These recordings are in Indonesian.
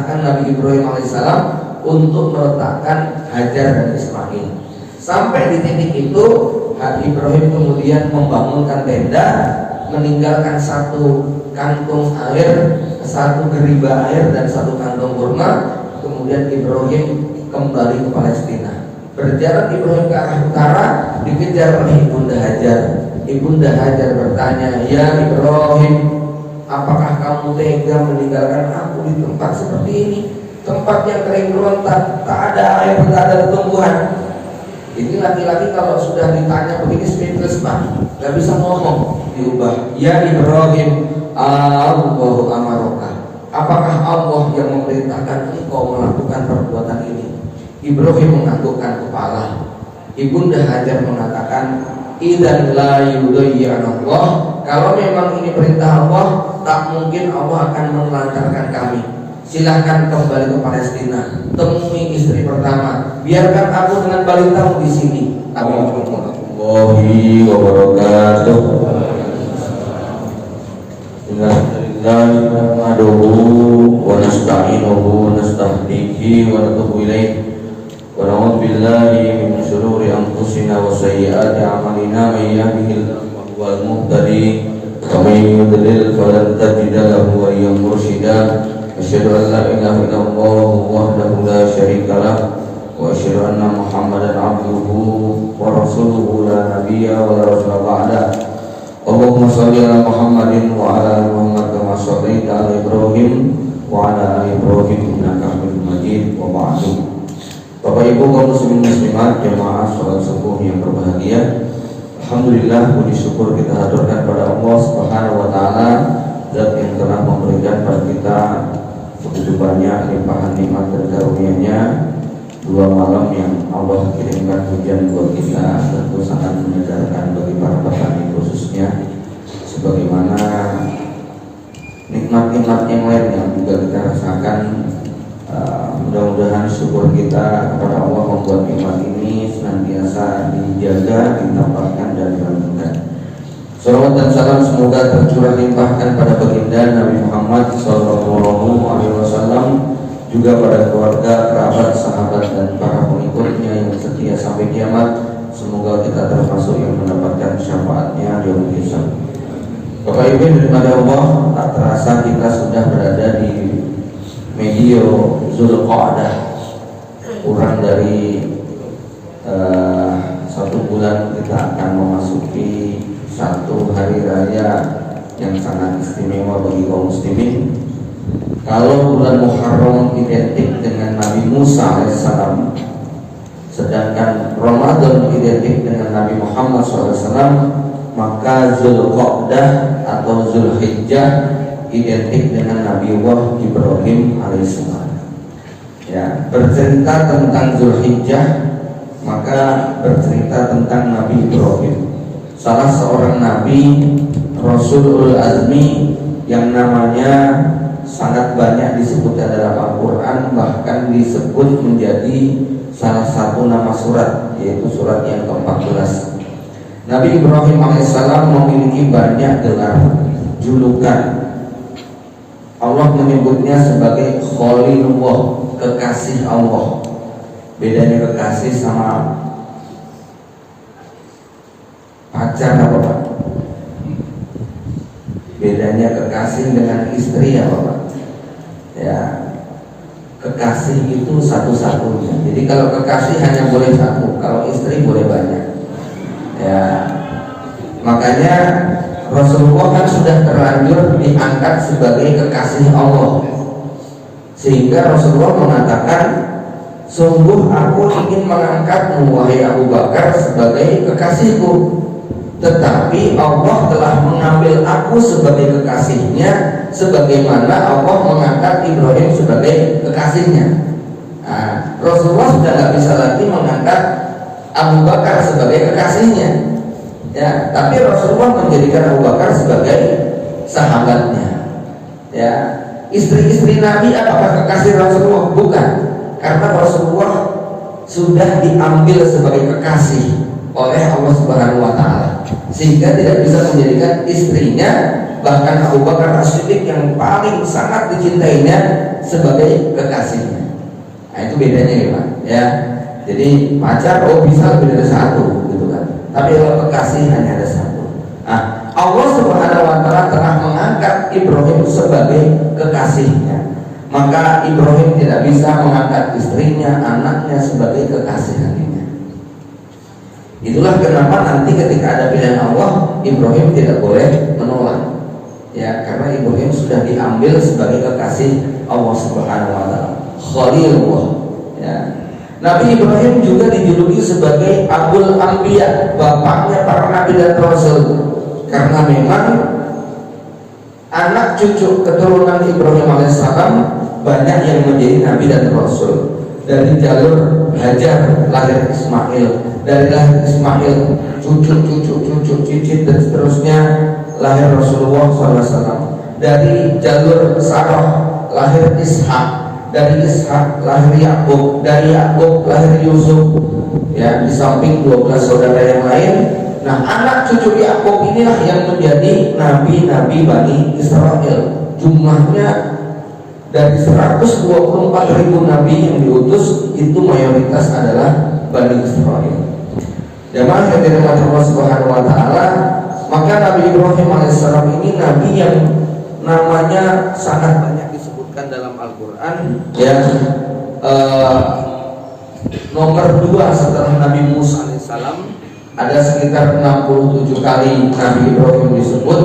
memerintahkan Nabi Ibrahim alaihissalam untuk meletakkan Hajar dan Ismail. Sampai di titik itu Nabi Ibrahim kemudian membangunkan tenda, meninggalkan satu kantung air, satu geriba air dan satu kantong kurma. Kemudian Ibrahim kembali ke Palestina. Berjalan Ibrahim ke arah utara, dikejar oleh Ibunda Hajar. Ibunda Hajar bertanya, "Ya Ibrahim, apakah kamu tega meninggalkan aku di tempat seperti ini? Tempat yang kering kerontak, tak ada air, tak ada tumbuhan." Ini laki-laki kalau sudah ditanya begini speechless Pak, gak bisa ngomong, diubah. "Ya Ibrahim, Allahu amaroka, apakah Allah yang memerintahkan engkau melakukan perbuatan ini?" Ibrahim menganggukkan kepala. Ibunda Hajar mengatakan, "Idzan la yudayyi'anallah." Kalau memang ini perintah Allah, tak mungkin Allah akan menelantarkan kami. Silahkan kembali ke Palestina, temui istri pertama, biarkan aku dengan balitamu di sini. Assalamualaikum warahmatullahi wabarakatuh. Innalillahi wa nahmaduhu wa nasta'inuhu wa nastahdihi wa natubu ilaih. Wa na'udzu billahi min shururi anfusina wa sayyiati a'malina, may yahdihillahu fa huwal muhtadi wa may yudlil falan tajida lahu waliyyan mursyida. Asyhadu an la ilaha illallah wahdahu la syarika lah wa asyhadu anna Muhammadan abduhu wa rasuluhu la nabiyya wa la rasula ba'da. Allahumma shalli ala Muhammadin wa ala ali Muhammad kama shallaita ala Ibrahim wa ala ali Ibrahim innaka Hamidum Majid. Wa ba'du. Bapak Ibu kaum muslimin muslimat jemaah salat subuh yang berbahagia, alhamdulillah puji syukur kita haturkan pada Allah Subhanahu wa taala, zat yang telah memberikan pada kita begitu banyak limpahan nikmat dan karunia-Nya. Dua malam yang Allah kirimkan hujan buat kita tentu sangat menyegarkan bagi para petani khususnya, sebagaimana nikmat-nikmat yang lain yang juga kita rasakan. Mudah-mudahan syukur kita kepada Allah membuat nikmat ini senantiasa dijaga, ditambahkan dan dilanjutkan. Salawat dan salam semoga tercurah limpahkan pada baginda Nabi Muhammad SAW, juga pada keluarga, kerabat, sahabat dan para pengikutnya yang setia sampai kiamat. Semoga kita termasuk yang mendapatkan syafaatnya di yaumul hisab. Bapak Ibu daripada Allah, tak terasa kita sudah berada di medio Zulqa'dah. Kurang dari 1 bulan kita akan memasuki satu hari raya yang sangat istimewa bagi kaum muslimin. Kalau bulan Muharram identik dengan Nabi Musa alaihissalam, sedangkan Ramadan identik dengan Nabi Muhammad SAW, maka Zulqa'dah atau Zulhijjah identik dengan Nabi Ibrahim alaihissalam. Ya, bercerita tentang Zulhijjah maka bercerita tentang Nabi Ibrahim, salah seorang Nabi Rasulul Azmi yang namanya sangat banyak disebutkan dalam Al-Quran, bahkan disebut menjadi salah satu nama surat, yaitu surat yang ke-14. Nabi Ibrahim alaihissalam memiliki banyak gelar, julukan. Allah menyebutnya sebagai Khalilullah, kekasih Allah. Bedanya kekasih sama pacar apa Pak? Bedanya kekasih dengan istri apa Pak? Ya, kekasih itu satu-satunya. Jadi kalau kekasih hanya boleh satu, kalau istri boleh banyak. Ya, makanya Rasulullah kan sudah terlanjur diangkat sebagai kekasih Allah, sehingga Rasulullah mengatakan, sungguh aku ingin mengangkatmu wahai Abu Bakar sebagai kekasihku, tetapi Allah telah mengambil aku sebagai kekasihnya, sebagaimana Allah mengangkat Ibrahim sebagai kekasihnya. Nah, Rasulullah sudah tidak bisa lagi mengangkat Abu Bakar sebagai kekasihnya. Ya, tapi Rasulullah menjadikan Abu Bakar sebagai sahabatnya. Ya, istri-istri Nabi apakah kekasih Rasulullah? Bukan, karena Rasulullah sudah diambil sebagai kekasih oleh Allah Subhanahu wa taala, sehingga tidak bisa menjadikan istrinya bahkan Abu Bakar As-Siddiq yang paling sangat dicintainya sebagai kekasihnya. Nah, itu bedanya ya Pak ya. Jadi pacar bisa lebih dari satu gitu kan, tapi kalau kekasih hanya ada satu. Nah, Allah Subhanahu wa Ta'ala telah mengangkat Ibrahim sebagai kekasihnya, maka Ibrahim tidak bisa mengangkat istrinya, anaknya sebagai kekasih hatinya. Itulah kenapa nanti ketika ada pilihan Allah, Ibrahim tidak boleh menolak ya, karena Ibrahim sudah diambil sebagai kekasih Allah Subhanahu wa Ta'ala, Khalilullah ya. Nabi Ibrahim juga dijuluki sebagai Abul Anbiya, bapaknya para nabi dan rasul, karena memang anak cucu keturunan Ibrahim alaihissalam banyak yang menjadi nabi dan rasul. Dari jalur Hajar lahir Ismail, dari lahir Ismail cucu cicit dan seterusnya lahir Rasulullah SAW. Dari jalur Sarah lahir Ishak, dari Ishak lahir Yakub, dari Yakub lahir Yusuf ya, di samping 12 saudara yang lain. Nah, anak cucu Yakub inilah yang menjadi nabi-nabi Bani Israel. Jumlahnya dari 124.000 nabi yang diutus, itu mayoritas adalah Bani Israel. Jamaah yang dirahmati Allah Subhanahu wa Ta'ala, maka Nabi Ibrahim alaihissalam ini nabi yang namanya sangat banyak disebutkan dalam Al-Quran ya. Nomor 2 setelah Nabi Musa alaihissalam, ada sekitar 67 kali Nabi Ibrahim disebut,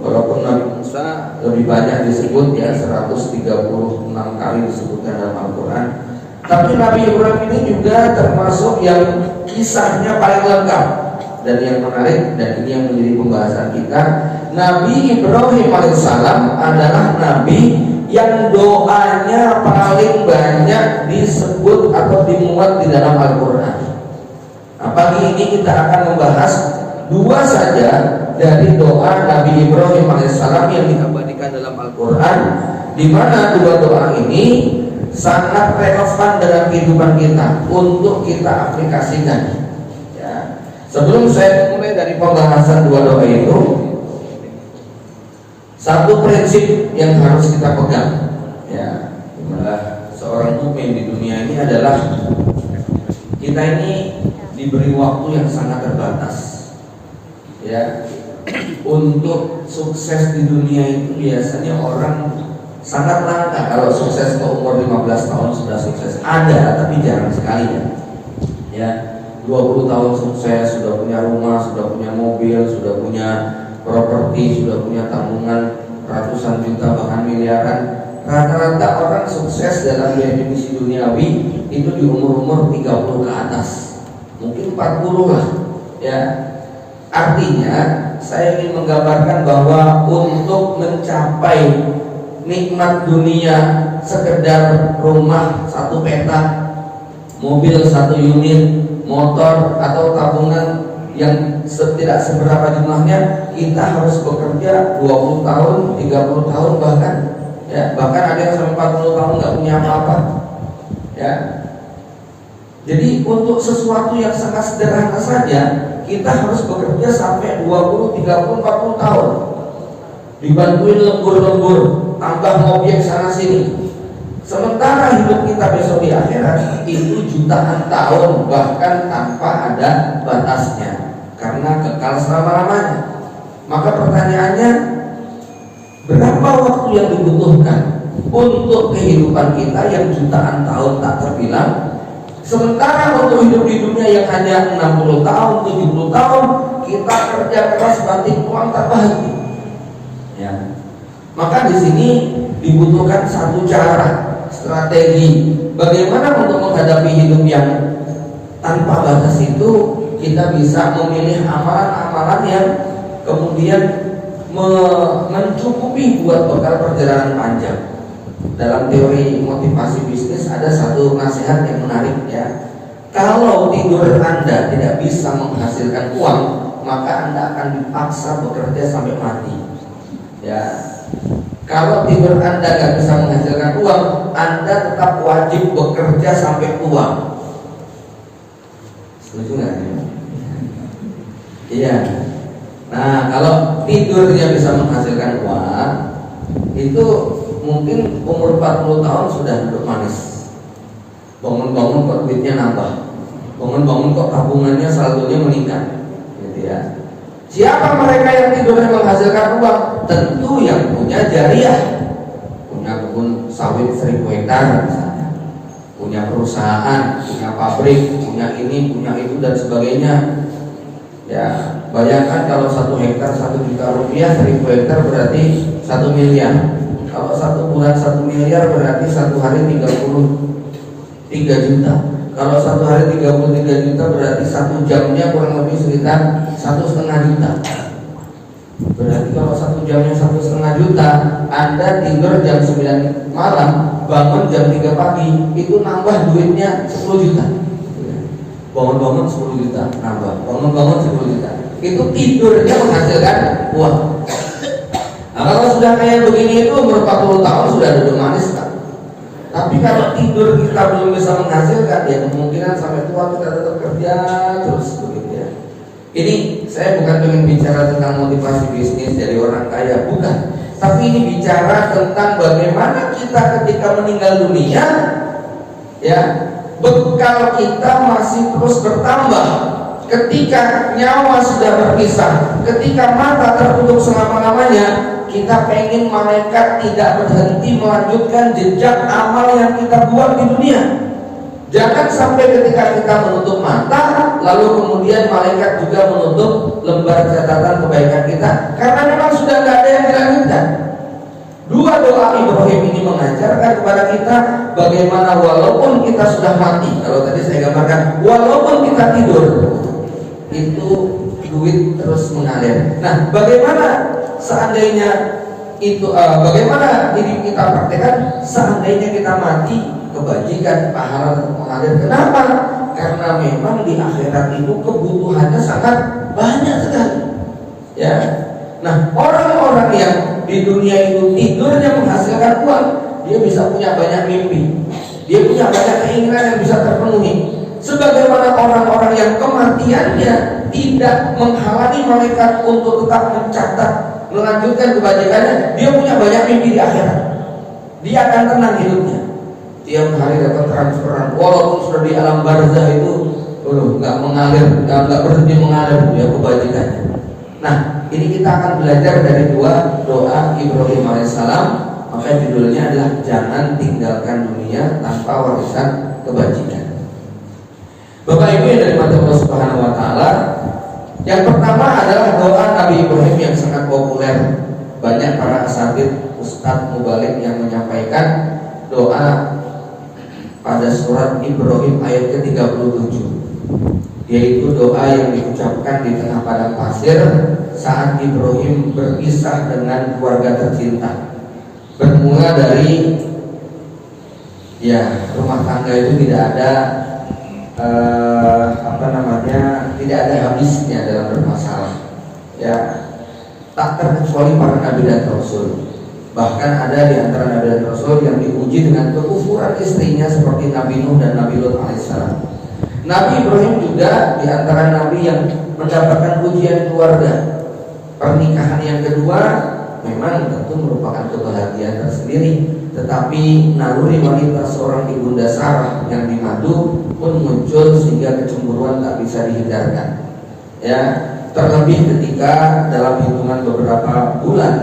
walaupun Nabi Musa lebih banyak disebut ya, 136 kali disebutkan dalam Al-Quran. Tapi Nabi Ibrahim ini juga termasuk yang kisahnya paling lengkap dan yang menarik, dan ini yang menjadi pembahasan kita. Nabi Ibrahim alaihissalam adalah nabi yang doanya paling banyak disebut atau dimuat di dalam Al-Quran. Nah, pagi ini kita akan membahas 2 saja dari doa Nabi Ibrahim alaihissalam yang diabadikan dalam Al-Quran, di mana 2 doa ini sangat relevan dengan kehidupan kita untuk kita aplikasikan ya. Sebelum saya mulai dari pembahasan 2 doa itu, satu prinsip yang harus kita pegang ya, seorang mukmin di dunia ini adalah kita ini diberi waktu yang sangat terbatas ya. Untuk sukses di dunia itu biasanya orang sangat langka kalau sukses ke umur 15 tahun sudah sukses. Ada, tapi jarang sekali ya. 20 tahun sukses, sudah punya rumah, sudah punya mobil, sudah punya properti, sudah punya tabungan ratusan juta bahkan miliaran. Rata-rata orang sukses dalam definisi duniawi itu di umur-umur 30 ke atas, mungkin 40 lah ya. Artinya saya ingin menggambarkan bahwa untuk mencapai nikmat dunia, sekedar rumah 1 petak, mobil 1 unit, motor atau tabungan yang tidak seberapa jumlahnya, kita harus bekerja 20 tahun, 30 tahun bahkan ya, bahkan ada yang sampai 40 tahun nggak punya apa-apa ya. Jadi untuk sesuatu yang sangat sederhana saja kita harus bekerja sampai 20, 30, 40 tahun, dibantuin lembur-lembur, tambah objek sana sini. Sementara hidup kita besok di akhirat itu jutaan tahun, bahkan tanpa ada batasnya, karena kekal selama-lamanya. Maka pertanyaannya, berapa waktu yang dibutuhkan untuk kehidupan kita yang jutaan tahun tak terbilang? Sementara untuk hidup di dunia yang hanya 60 tahun, 70 tahun, kita kerja keras banting uang tak bahagia ya. Maka di sini dibutuhkan satu cara, strategi bagaimana untuk menghadapi hidup yang tanpa batas itu. Kita bisa memilih amalan-amalan yang kemudian mencukupi buat bekal perjalanan panjang. Dalam teori motivasi bisnis ada satu nasihat yang menarik ya. Kalau tidur Anda tidak bisa menghasilkan uang, maka Anda akan dipaksa bekerja sampai mati ya. Kalau tidur Anda tidak bisa menghasilkan uang, Anda tetap wajib bekerja sampai tua. Setuju nggak? Iya. Nah, kalau tidurnya bisa menghasilkan uang, itu mungkin umur 40 tahun sudah duduk manis. Bangun-bangun kok duitnya nambah, bangun-bangun kok tabungannya saldonya meningkat, gitu ya. Siapa mereka yang tidurnya menghasilkan uang? Tentu yang punya jariah, punya kebun sawit 1000 hektar misalnya, punya perusahaan, punya pabrik, punya ini, punya itu dan sebagainya. Ya, bayangkan kalau 1 hektar 1 juta rupiah, 1000 hektar berarti 1 miliar. Kalau 1 bulan 1 miliar berarti 1 hari 33 juta. Kalau 1 hari 33 juta berarti 1 jamnya kurang lebih sekitar 1,5 juta. Berarti kalau 1 jamnya 1,5 juta, Anda tidur jam 9 malam, bangun jam 3 pagi, itu nambah duitnya 10 juta. Bangun-bangun 10 juta nambah, bangun-bangun 10 juta. Itu tidurnya menghasilkan uang. Nah, kalau sudah kayak begini itu umur 40 tahun sudah duduk manis kan. Tapi kalau tidur kita belum bisa menghasilkan, ya kemungkinan sampai tua kita tetap kerja terus begitu ya. Ini saya bukan ingin bicara tentang motivasi bisnis dari orang kaya, bukan. Tapi ini bicara tentang bagaimana kita ketika meninggal dunia, ya, bekal kita masih terus bertambah. Ketika nyawa sudah berpisah, ketika mata tertutup selama-lamanya, kita pengen malaikat tidak berhenti melanjutkan jejak amal yang kita buat di dunia. Jangan sampai ketika kita menutup mata, lalu kemudian malaikat juga menutup lembar catatan kebaikan kita, karena memang sudah tidak ada yang dilanjutkan. Dua doa Ibrahim ini mengajarkan kepada kita bagaimana walaupun kita sudah mati, kalau tadi saya gambarkan, walaupun kita tidur, itu duit terus mengalir. Nah, bagaimana seandainya itu, bagaimana ini kita praktekkan seandainya kita mati, kebajikan, pahala tetap mengalir. Kenapa? Karena memang di akhirat itu kebutuhannya sangat banyak sekali. Ya. Nah, orang-orang yang di dunia itu tidurnya menghasilkan uang, dia bisa punya banyak mimpi, dia punya banyak keinginan yang bisa terpenuhi. Sebagaimana orang-orang yang kematiannya tidak menghalangi malaikat untuk tetap mencatat, melanjutkan kebajikannya, dia punya banyak mimpi di akhirat. Dia akan tenang hidupnya. Tiap hari dapat transferan, walaupun sudah di alam barzah itu, nggak mengalir, nggak berhenti mengalir ya kebajikannya. Nah, ini kita akan belajar dari dua doa Ibrahim alaihissalam. Maka judulnya adalah jangan tinggalkan dunia tanpa warisan kebajikan. Bapak Ibu yang dari mata Allah Subhanahu Wa Taala, yang pertama adalah doa Nabi Ibrahim yang sangat populer. Banyak para asatidz, ustadz, mubalik yang menyampaikan doa pada surat Ibrahim ayat ke-37, yaitu doa yang diucapkan di tengah padang pasir saat Ibrahim berpisah dengan keluarga tercinta. Bermula dari rumah tangga itu tidak ada tidak ada habisnya dalam bermasalah. Ya, tak terkecuali para nabi dan rasul. Bahkan ada di antara nabi dan rasul yang diuji dengan kekufuran istrinya seperti Nabi Nuh dan Nabi Lut alaihissalam. Nabi Ibrahim juga di antara nabi yang mendapatkan ujian keluarga. Pernikahan yang kedua memang tentu merupakan kebahagiaan tersendiri, tetapi naluri wanita seorang ibunda Sarah yang dimadu pun muncul sehingga kecemburuan tak bisa dihindarkan. Ya, terlebih ketika dalam hitungan beberapa bulan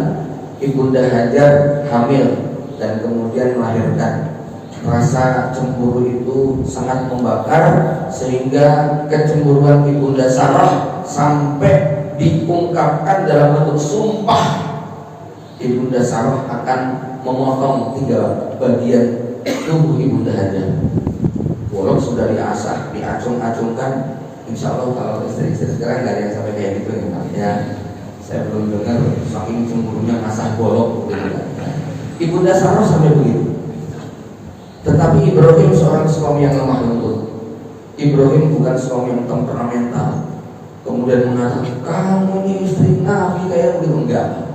ibunda Hajar hamil dan kemudian melahirkan. Rasa cemburu itu sangat membakar sehingga kecemburuan ibunda Sarah sampai diungkapkan dalam bentuk sumpah. Ibunda Sarah akan memotong 3 bagian tubuh ibunda Hajar. Walau sudah diasah, diacung-acungkan, insya Allah kalau istri-istri sekarang nggak ada yang sampai kayak gitu ya. Saya belum dengar saking cemburunya ngasah bolok gitu. Ibunda Sarah sampai begitu. Tetapi Ibrahim seorang suami yang lemah lembut. Ibrahim bukan suami yang temperamental, kemudian mengatakan kamu ini istri Nabi kayak begitu, enggak.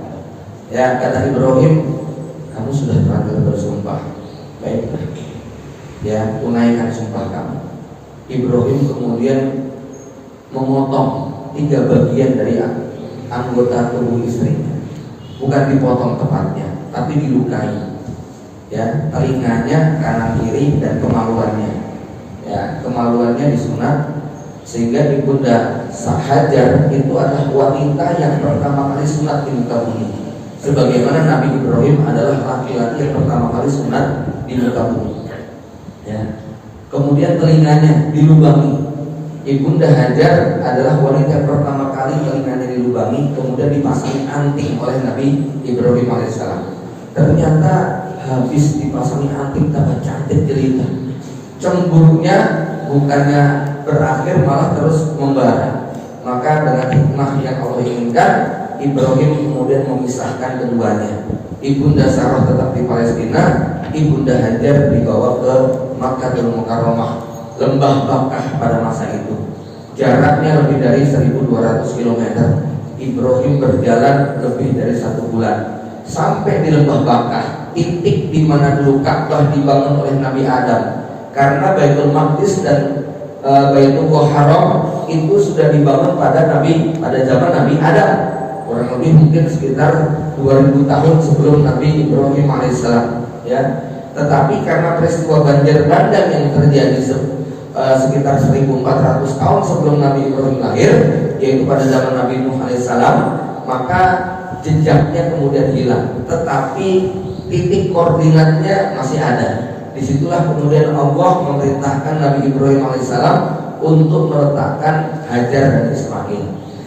Ya, kata Ibrahim, kamu sudah terlanjur bersumpah, baiklah, ya, tunaikan sumpah kamu. Ibrahim kemudian memotong 3 bagian dari anggota tubuh istrinya, bukan dipotong tepatnya, tapi dilukai. Ya, telinganya kanan kiri dan kemaluannya. Ya, kemaluannya disunat sehingga Ibunda Hajar itu adalah wanita yang pertama kali sunat di muka bumi. Sebagaimana Nabi Ibrahim adalah laki-laki yang pertama kali sunat di muka bumi. Ya. Kemudian telinganya dilubangi. Ibunda Hajar adalah wanita yang pertama kali telinganya dilubangi, kemudian dipasangi anting oleh Nabi Ibrahim alaihissalam. Ternyata habis dipasangi anting tambah cantik jelita. Cemburunya bukannya berakhir malah terus membara. Maka dengan hikmah yang Allah inginkan, Ibrahim kemudian memisahkan keduanya. Ibunda Sarah tetap di Palestina, Ibunda Hajar dibawa ke Makkahul Mukarramah, lembah Bakkah pada masa itu. Jaraknya lebih dari 1200 km. Ibrahim berjalan lebih dari 1 bulan sampai di lembah Bakkah, titik di mana dulu Ka'bah dibangun oleh Nabi Adam. Karena Baitul Maqdis dan Baitul Haram itu sudah dibangun pada zaman Nabi Adam, kurang lebih mungkin sekitar 2000 tahun sebelum Nabi Ibrahim alaihissalam. Ya, tetapi karena peristiwa banjir bandang yang terjadi sekitar 1400 tahun sebelum Nabi Ibrahim lahir, yaitu pada zaman Nabi Nuh alaihissalam, maka jejaknya kemudian hilang. Tetapi titik koordinatnya masih ada. Disitulah kemudian Allah memerintahkan Nabi Ibrahim alaihissalam untuk meletakkan Hajar dan Ismail.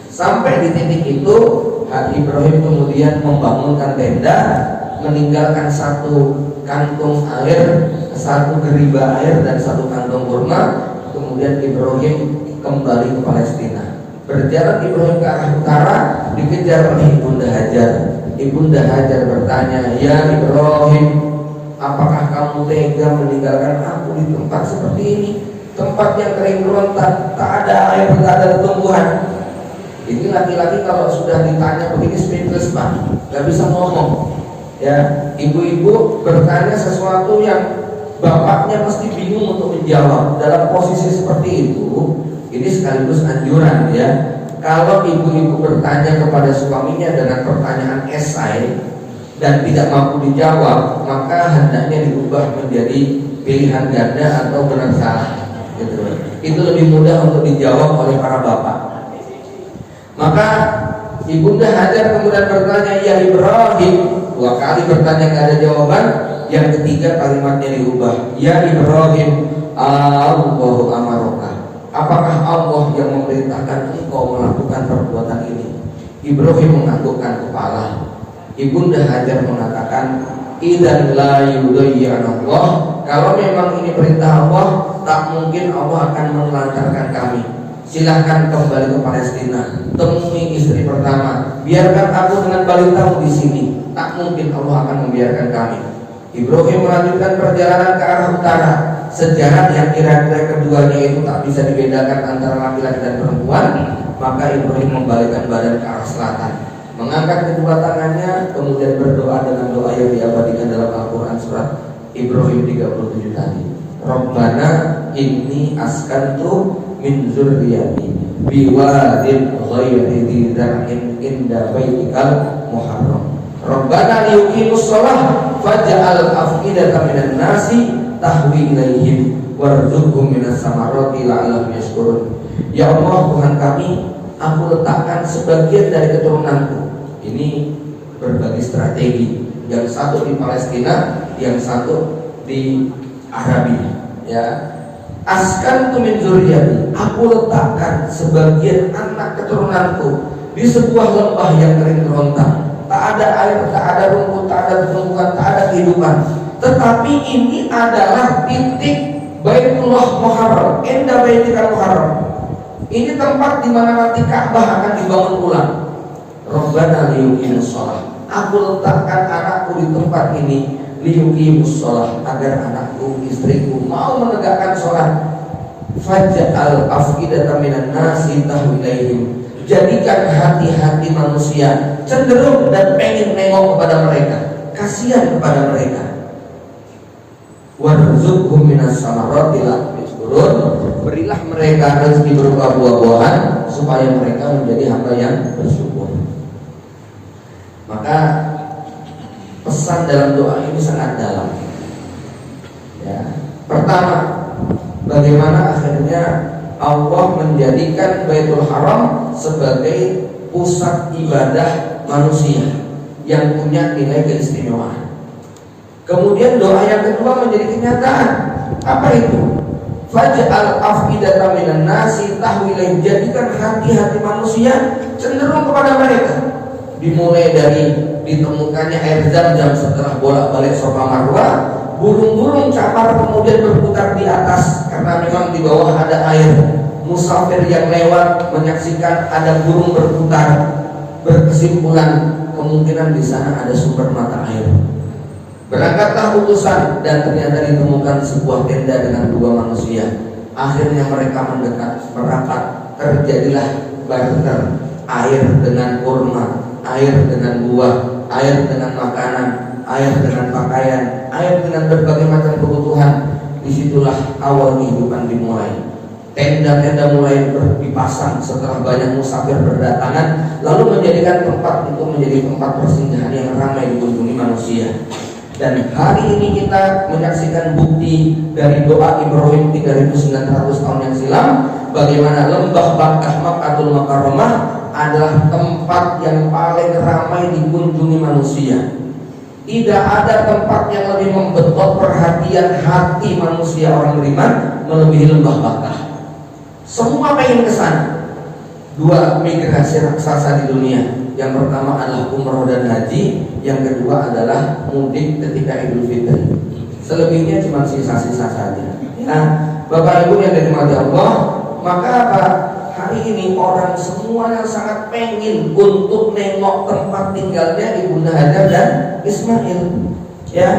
Sampai di titik itu, Ibrahim kemudian membangunkan tenda, meninggalkan 1 kantung air, 1 geriba air dan 1 kantong kurma. Kemudian Ibrahim kembali ke Palestina. Berjalan Ibrahim ke arah utara, dikejar oleh Ibunda Hajar. Ibunda Hajar bertanya, "Ya Ibrahim, apakah kamu tega meninggalkan aku di tempat seperti ini? Tempat yang kering kerontak, tak ada air, tak ada tumbuhan." Ini laki-laki kalau sudah ditanya begini speechless Pak, gak bisa ngomong. Ya, ibu-ibu bertanya sesuatu yang bapaknya mesti bingung untuk menjawab. Dalam posisi seperti itu, ini sekaligus anjuran ya. Kalau ibu-ibu bertanya kepada suaminya dengan pertanyaan esai dan tidak mampu dijawab, maka hendaknya diubah menjadi pilihan ganda atau benar salah. Gitu. Itu lebih mudah untuk dijawab oleh para bapak. Maka Ibunda Hajar kemudian bertanya, "Ya Ibrahim." 2 kali bertanya gak ada jawaban. Yang ketiga kalimatnya diubah, "Ya Ibrahim, Allahu amaroka." Apakah Allah yang memerintahkan engkau melakukan perbuatan ini? Ibrahim menganggukkan kepala. Ibunda Hajar mengatakan, "Idzan la yudayyi'anallah." Kalau memang ini perintah Allah, tak mungkin Allah akan menelantarkan kami. Silahkan kembali ke Palestina, temui istri pertama, biarkan aku dengan balitamu di sini. Tak mungkin Allah akan membiarkan kami. Ibrahim melanjutkan perjalanan ke arah utara. Sejarah yang kira-kira keduanya itu tak bisa dibedakan antara laki-laki dan perempuan. Maka Ibrahim membalikkan badan ke arah selatan, mengangkat kedua tangannya, kemudian berdoa dengan doa yang diabadikan dalam Al-Quran surat Ibrahim 37 tadi. Rabbana inni askantu min zurriyati biwadin ghairi dzi dzar'in inda baitikal muharram. Rabbana liyuqimus shalah faj'al af'idatan minan nasi tahwi ilaihim warzuqhum minas samarati la'allahum yashkurun. Ya Allah Tuhan kami, aku letakkan sebagian dari keturunanku. Ini berbagi strategi. Yang satu di Palestina, yang satu di Arabia. Ya, askantu min zurriyati, aku letakkan sebagian anak keturunanku di sebuah lembah yang kering kerontang. Tak ada air, tak ada rumput, tak ada tumbuhan, tak ada kehidupan. Tetapi ini adalah titik Baitullah Muharram, inda Baitikal Muharram. Ini tempat di mana nanti Ka'bah akan dibangun ulang. Rabbana liyuqimus shalah. Aku letakkan anakku di tempat ini liyuqimus shalah, agar anakku, istriku mau menegakkan sholat. Faj'al af'idatan minan nasi tahwi ilaihim. Jadikan hati-hati manusia cenderung dan pengen nengok kepada mereka, kasihan kepada mereka. Warzuqhum minas samarati la'allahum yashkurun. Berilah mereka rezeki berupa buah-buahan supaya mereka menjadi hamba yang bersyukur. Maka pesan dalam doa ini sangat dalam. Ya. Pertama, bagaimana akhirnya Allah menjadikan Baitul Haram sebagai pusat ibadah manusia yang punya nilai keistimewaan. Kemudian doa yang kedua menjadi kenyataan. Apa itu? Faj'al afidatan minan nasi tahwilai, jadikan hati-hati manusia cenderung kepada mereka. Dimulai dari ditemukannya air Zam-Zam setelah bolak-balik Safa Marwah, burung-burung camar kemudian berputar di atas karena memang di bawah ada air. Musafir yang lewat menyaksikan ada burung berputar, berkesimpulan kemungkinan di sana ada sumber mata air. Berangkatlah utusan dan ternyata ditemukan sebuah tenda dengan dua manusia. Akhirnya mereka mendekat, merapat, terjadilah barter, air dengan kurma, air dengan buah, air dengan makanan, air dengan pakaian, air dengan berbagai macam kebutuhan. Disitulah awal kehidupan dimulai. Tenda-tenda mulai dipasang setelah banyak musafir berdatangan, lalu menjadikan tempat itu menjadi tempat persinggahan yang ramai dikunjungi manusia. Dan hari ini kita menyaksikan bukti dari doa Ibrahim 3900 tahun yang silam, bagaimana lembah Bakkah Makkatul Mukarramah adalah tempat yang paling ramai dikunjungi manusia. Tidak ada tempat yang lebih membetot perhatian hati manusia orang beriman melebihi lembah Bakkah. Semua pengen ke sana. Dua migrasi raksasa di dunia. Yang pertama adalah umroh dan haji, yang kedua adalah mudik ketika Idul Fitri. Selebihnya cuma sisa-sisa saja. Nah, Bapak Ibu yang dirahmati Allah, maka apa? Hari ini orang semuanya sangat pengen untuk nengok tempat tinggalnya Ibunda Hajar dan Ismail. Ya,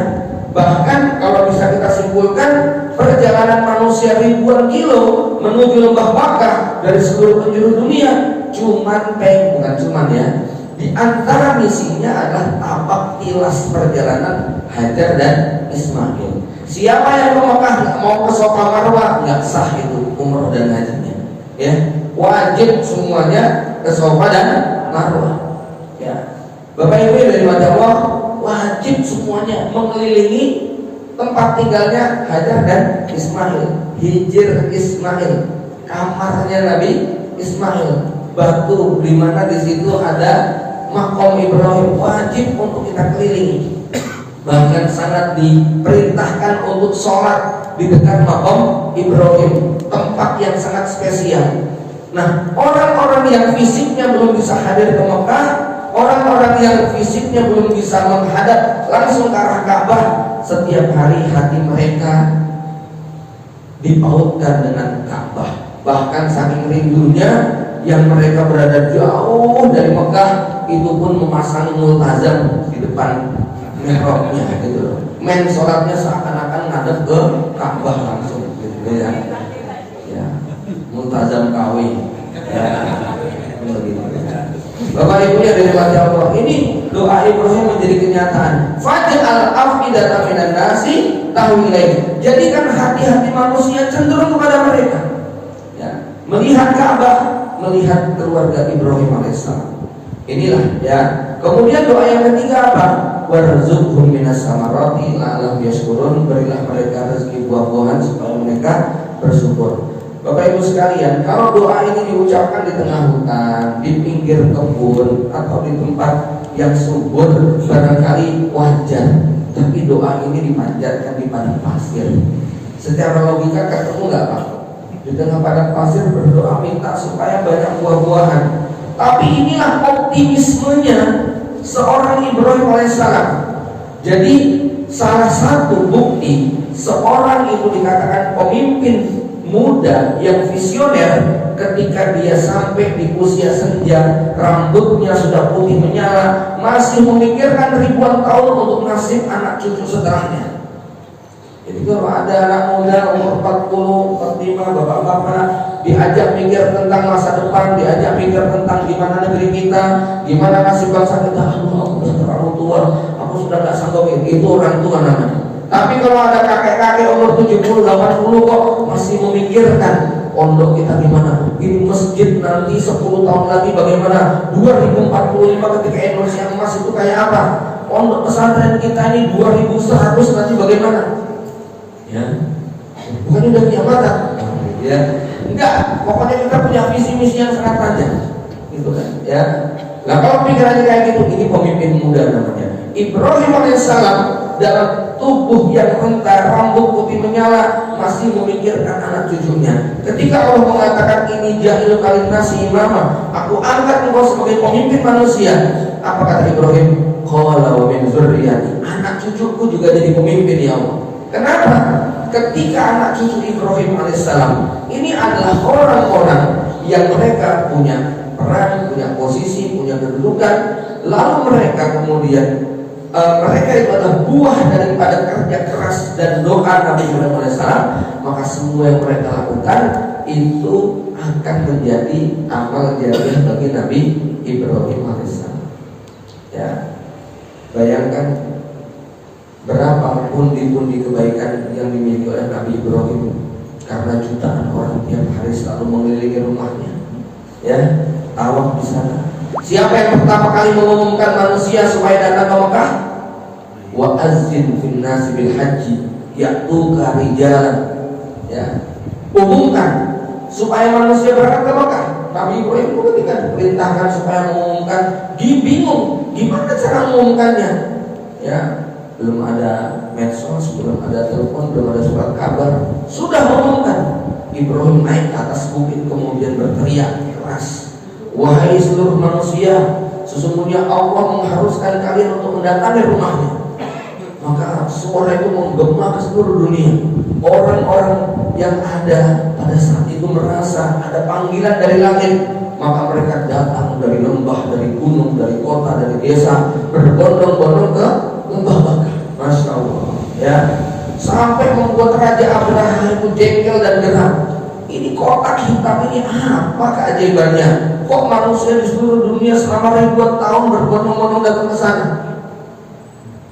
bahkan kalau bisa kita simpulkan, perjalanan manusia ribuan kilo menuju lembah Bakkah dari seluruh penjuru dunia di antara misinya adalah tapak tilas perjalanan Hajar dan Ismail. Siapa yang ke Mekah mau ke Safa Marwah nggak sah itu umroh dan hajinya. Ya, wajib semuanya ke Safa dan Marwah. Ya, Bapak Ibu yang dirahmati Allah, wajib semuanya mengelilingi tempat tinggalnya Hajar dan Ismail. Hijir Ismail, kamarnya Nabi Ismail, batu di mana di situ ada makom Ibrahim, wajib untuk kita kelilingi. Bahkan sangat diperintahkan untuk sholat di dekat makom Ibrahim, tempat yang sangat spesial. Nah, orang-orang yang fisiknya belum bisa hadir ke Mekah, orang-orang yang fisiknya belum bisa menghadap langsung ke arah Ka'bah, setiap hari hati mereka dipautkan dengan Ka'bah. Bahkan saking rindunya yang mereka berada jauh dari Mekah itu pun memasang multazam di depan mihrabnya gitu. Men sholatnya seakan-akan ngadep ke Ka'bah langsung gitu ya. Ya, multazam kawin. Ya. Begitu. Bapak Ibu yang dirahmati Allah, ini doa Ibrahim menjadi kenyataan. Faj'al afidatan minan nasi tahwilai. Jadikan hati-hati manusia cenderung kepada mereka. Ya, melihat Ka'bah, melihat keluarga Ibrahim alaihissalam. Inilah ya. Kemudian doa yang ketiga apa? Warzuqhum minas samarati la'allahum yashkurun. Berilah mereka rezeki buah-buahan supaya mereka bersyukur. Bapak Ibu sekalian, kalau doa ini diucapkan di tengah hutan, di pinggir kebun, atau di tempat yang subur, barangkali wajar. Tapi doa ini dipanjatkan di padang pasir. Secara logika ketemu nggak Pak? Di tengah padang pasir berdoa minta supaya banyak buah-buahan. Tapi inilah optimismenya seorang Ibrahim alaihissalam. Jadi salah satu bukti seorang itu dikatakan pemimpin muda yang visioner ketika dia sampai di usia senja, rambutnya sudah putih menyala, masih memikirkan ribuan tahun untuk nasib anak cucu setelahnya. Jadi kalau ada anak muda umur 40, 45, bapak-bapak diajak mikir tentang masa depan, diajak mikir tentang gimana negeri kita, gimana nasib bangsa kita, aduh aku sudah terlalu tua, aku sudah gak sanggup, itu orang tua namanya. Tapi kalau ada kakek-kakek umur 70, 80 kok masih memikirkan, pondok kita gimana, ini masjid nanti 10 tahun lagi bagaimana, 2045 ketika Indonesia emas itu kayak apa, pondok pesantren kita ini 2100 nanti bagaimana, ya bukan udah kiamatan, ya enggak, pokoknya kita punya visi misi yang sangat panjang, gitu kan, ya. Nah kalau pikirannya kayak gitu, ini pemimpin muda namanya. Ibrahim alaihissalam dalam tubuh yang renta, rambut putih menyala, masih memikirkan anak cucunya. Ketika Allah mengatakan ini jahil kalim nasi imama, aku angkat engkau sebagai pemimpin manusia, apa kata Ibrahim? Qala wa min dzurriyyati, anak cucuku juga jadi pemimpin ya Allah. Kenapa? Ketika anak cucu Ibrahim alaihissalam ini adalah orang-orang yang mereka punya peran, punya posisi, punya kedudukan, lalu mereka kemudian mereka itu adalah buah daripada kerja keras dan doa Nabi Ibrahim alaihissalam, maka semua yang mereka lakukan itu akan menjadi amal jariah bagi Nabi Ibrahim alaihissalam. Ya, bayangkan berapa pundi-pundi kebaikan yang dimiliki oleh Nabi Ibrahim karena jutaan orang tiap hari selalu mengelilingi rumahnya. Ya, awak di sana. Siapa yang pertama kali mengumumkan manusia supaya datang ke Mekah? Wa azzin fin nasi bil haji ya'tuka rijalan. Ya, umumkan supaya manusia berangkat ke Mekah. Nabi Ibrahim itu ketika diperintahkan supaya mengumumkan, dia bingung gimana cara mengumumkannya. Ya, belum ada medsos, belum ada telepon, belum ada surat kabar, sudah mengumumkan. Ibrahim naik ke atas bukit kemudian berteriak keras, wahai seluruh manusia, sesungguhnya Allah mengharuskan kalian untuk mendatangi rumahnya. Maka suara itu menggema ke seluruh dunia. Orang-orang yang ada pada saat itu merasa ada panggilan dari langit, maka mereka datang dari lembah, dari gunung, dari kota, dari desa, berbondong-bondong ke lembah Bakah. Masya Allah, ya, sampai membuat Raja Abraham itu jengkel dan geram. Ini kotak hitam ini apa keajaibannya? Kok manusia di seluruh dunia selama ribuan tahun berbondong-bondong datang ke sana?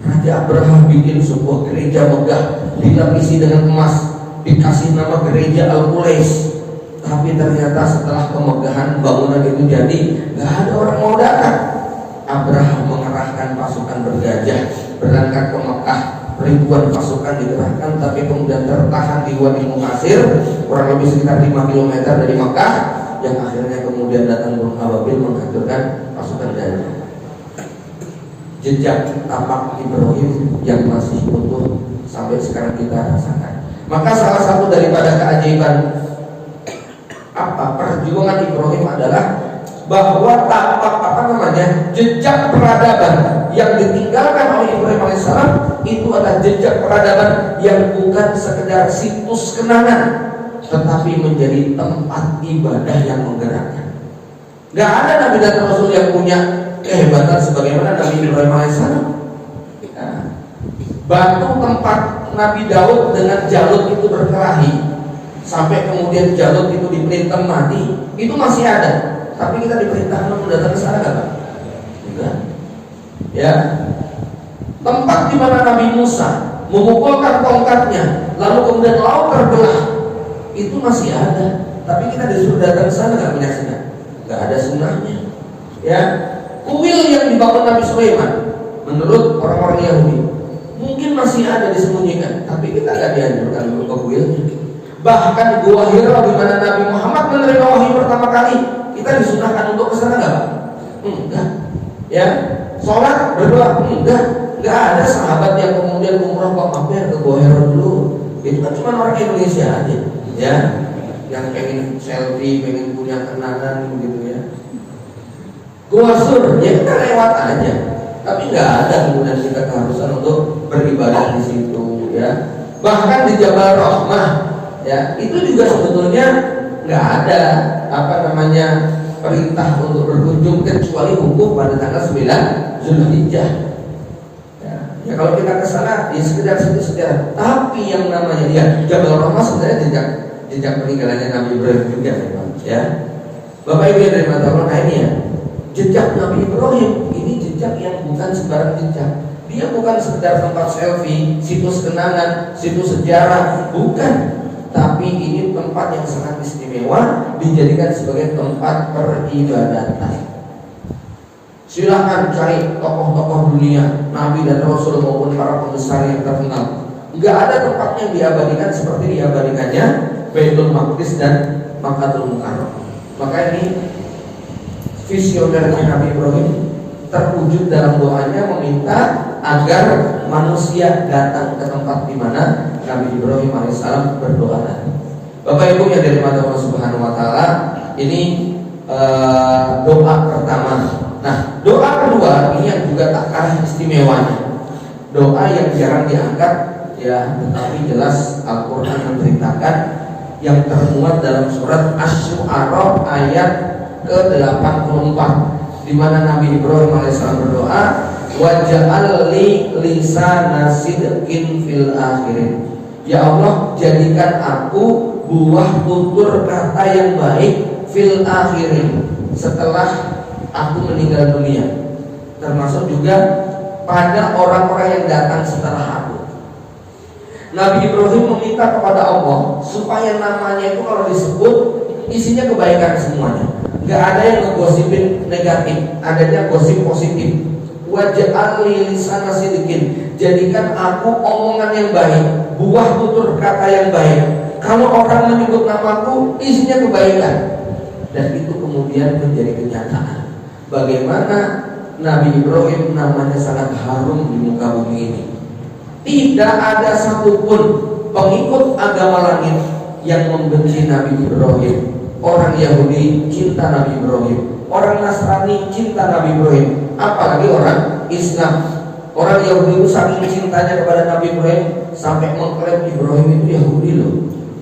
Raja Abraham bikin sebuah gereja megah dilapisi dengan emas, dikasih nama gereja Al-Qulais. Tapi ternyata setelah kemegahan bangunan itu jadi, gak ada orang mau datang. Abraham mengerahkan pasukan bergajah berangkat ke Mekah. Ribuan pasukan dikerahkan, tapi kemudian tertahan di Wadi Muhasir, kurang lebih sekitar 5 km dari Mekah, yang akhirnya kemudian datang Burung Ababil menghancurkan pasukan gajah. Jejak tapak Ibrahim yang masih utuh sampai sekarang kita rasakan. Maka salah satu daripada keajaiban perjuangan Ibrahim adalah bahwa tapak jejak peradaban yang ditinggalkan oleh Ibrahim alaihissalam itu adalah jejak peradaban yang bukan sekedar situs kenangan, tetapi menjadi tempat ibadah yang menggerakkan. Gak ada Nabi dan Rasul yang punya kehebatan sebagaimana Nabi Ibrahim alaihissalam. Nah, batu tempat Nabi Daud dengan Jalut itu berkelahi sampai kemudian Jalut itu diperintah mati, itu masih ada. Tapi kita diperintahkan untuk datang ke sana kan? Enggak. Ya. Tempat di mana Nabi Musa memukulkan tongkatnya, lalu kemudian laut terbelah, itu masih ada. Tapi kita disuruh datang ke sana nggak menyaksikan? Nggak ada sunnahnya. Ya. Kuil yang dibangun Nabi Sulaiman, menurut orang-orang Yahudi, mungkin masih ada disembunyikan, tapi kita nggak dianjurkan untuk ke kuilnya. Bahkan Gua Hira di mana Nabi Muhammad menerima wahyu pertama kali, kita disunahkan untuk ke sana nggak? Enggak. Ya. Sholat berdoa enggak ada sahabat yang kemudian umrah kok mampir ke Gua Hira dulu. Itu kan cuma orang Indonesia aja, ya, yang pengen selfie, pengen punya kenangan gitu ya. Gua Sur, ya kita lewat aja. Tapi nggak ada kemudian kita keharusan untuk beribadah di situ, ya. Bahkan di Jabal Rahmah, ya, itu juga sebetulnya nggak ada perintah untuk berkunjung kecuali hukum pada tanggal 9 Zulhijjah. Ya kalau kita ke sana ya sekedar sekedar. Tapi yang namanya Jabal Rahmah sebenarnya jejak peninggalannya Nabi Ibrahim juga, ya. Bapak Ibu yang dari mata Allah, nah ini ya, jejak Nabi Ibrahim ini jejak yang bukan sembarang jejak. Dia bukan sekedar tempat selfie, situs kenangan, situs sejarah, bukan. tapi ini tempat yang sangat istimewa, dijadikan sebagai tempat peribadatan. Silahkan cari tokoh-tokoh dunia, Nabi dan Rasul maupun para pembesar yang terkenal. Gak ada tempat yang diabadikan seperti diabadikannya Baitul Maqdis dan Makkatul Mukarram. Maka ini visionernya Nabi Ibrahim terwujud dalam doanya meminta agar manusia datang ke tempat di mana Nabi Ibrahim alaihissalam berdoa. Bapak Ibu yang dari Allah Subhanahu Wa Taala, ini doa pertama. Nah, doa kedua ini yang juga tak kalah istimewanya. Doa yang jarang diangkat, ya, tetapi jelas Al-Quran menceritakan, yang termuat dalam surat Asy-Syu'ara ayat ke-84, di mana Nabi Ibrahim alaihissalam berdoa, waj'al li lisana sidqin fil akhirin. Ya Allah, jadikan aku buah tutur kata yang baik fil akhirin, setelah aku meninggal dunia, termasuk juga pada orang-orang yang datang setelah aku. Nabi Ibrahim meminta kepada Allah supaya namanya itu kalau disebut isinya kebaikan semuanya, nggak ada yang ngegosipin negatif, adanya gosip positif. Waj'al li lisana sidqin, jadikan aku omongan yang baik, buah tutur kata yang baik. Kalau orang menyebut namaku, isinya kebaikan, dan itu kemudian menjadi kenyataan. Bagaimana Nabi Ibrahim namanya sangat harum di muka bumi ini. Tidak ada satupun pengikut agama langit yang membenci Nabi Ibrahim. Orang Yahudi cinta Nabi Ibrahim, orang Nasrani cinta Nabi Ibrahim, apalagi orang Islam. Orang Yahudi itu saking cintanya kepada Nabi Ibrahim sampai mengklaim Ibrahim itu Yahudi loh.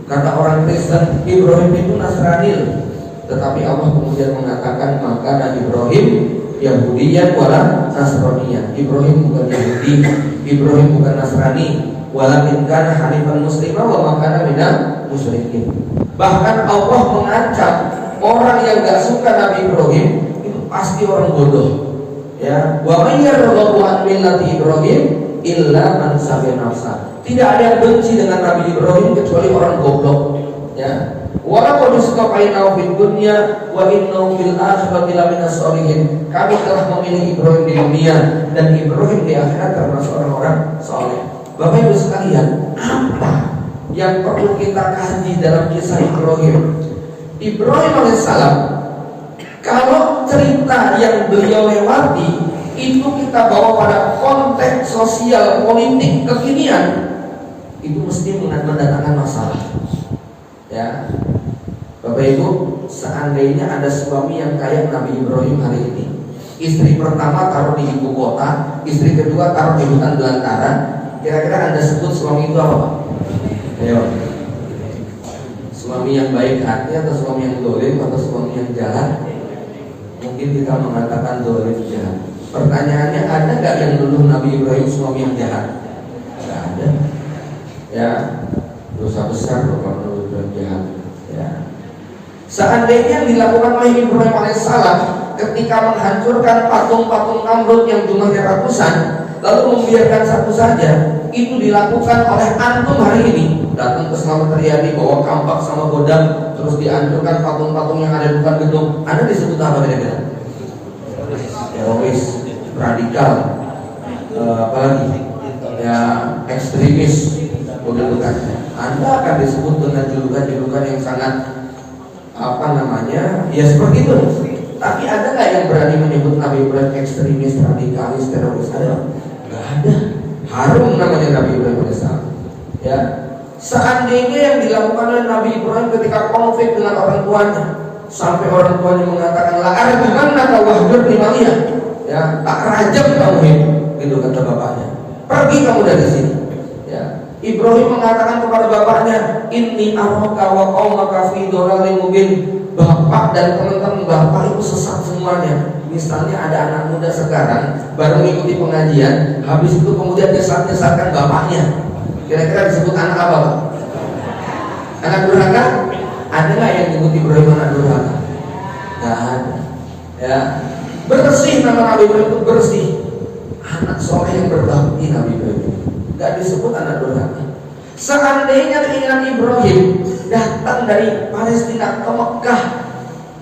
Kata orang Kristen, Ibrahim itu Nasrani loh. Tetapi Allah kemudian mengatakan, maka Nabi Ibrahim Yahudiyan wala Nasraniyan. Ibrahim bukan Yahudi, Ibrahim bukan Nasrani, walakin kana hanifan muslimah wa ma kana minal musyrikin. Bahkan Allah mengancam orang yang gak suka Nabi Ibrahim itu pasti orang bodoh. Ya, wa may yarghabu an millati Ibrahim illa man safiha nafsa. Tidak ada yang benci dengan Nabi Ibrahim kecuali orang goblok. Ya. Walaupun istafainahu fid dunya wa innahu fil akhirati laminas sholihin. Kami telah memilih Ibrahim di dunia dan Ibrahim di akhirat termasuk orang-orang saleh. Bapak Ibu sekalian, apa yang perlu kita kaji dalam kisah Ibrahim? Ibrahim alaihissalam, kalau cerita yang beliau lewati itu kita bawa pada konteks sosial politik kekinian, itu mesti mendatangkan masalah. Ya, Bapak Ibu, seandainya ada suami yang kayak Nabi Ibrahim hari ini, istri pertama taruh di ibu kota, istri kedua taruh di hutan belantara, kira-kira Anda sebut suami itu apa Pak? Ayo, suami yang baik hati atau suami yang dolim atau suami yang jahat? Mungkin kita mengatakan dolim jahat. Pertanyaannya, ada nggak yang dulu Nabi Ibrahim suami yang jahat? Nggak ada. Ya, dosa besar kalau Nabi Ibrahim jahat. Ya. Seandainya yang dilakukan oleh Ibrahim alaihissalam ketika menghancurkan patung-patung Namrud yang jumlahnya ratusan, lalu membiarkan satu saja, itu dilakukan oleh antum hari ini. Datang ke Slamet Riyadi bawa kampak sama godam, terus dihancurkan patung-patung yang ada di depan gedung. Anda disebut apa kira-kira? Teroris, radikal, apalagi ya ekstremis, julukan. Anda akan disebut dengan julukan-julukan yang sangat ya seperti itu. Tapi ada nggak yang berani menyebut Nabi Ibrahim ekstremis, radikalis, teroris? Ada? Nggak ada. Harum namanya Nabi Ibrahim alaihissalam. Ya, seandainya yang dilakukan oleh Nabi Ibrahim ketika konflik dengan orang tuanya, sampai orang tuanya mengatakan la arjumannaka wahjur limaliyah, ya, tak rajam kamu ini, gitu kata bapaknya. Pergi kamu dari sini. Ya. Ibrahim mengatakan kepada bapaknya, inni araka wa qaumaka fi dhalalin mubin. Bapak dan teman-teman bapak itu sesat semuanya. Misalnya ada anak muda sekarang baru mengikuti pengajian, habis itu kemudian desat-desatkan bapaknya. Kira-kira disebut anak apa Pak? Anak durhaka? Ada nggak yang mengikuti Ibrahim anak durhaka? Nggak ada. Ya, bersih nama Nabi Ibrahim itu bersih. Anak soleh yang berbakti Nabi Ibrahim. Nggak disebut anak durhaka. Seandainya keinginan Ibrahim datang dari Palestina ke Mekah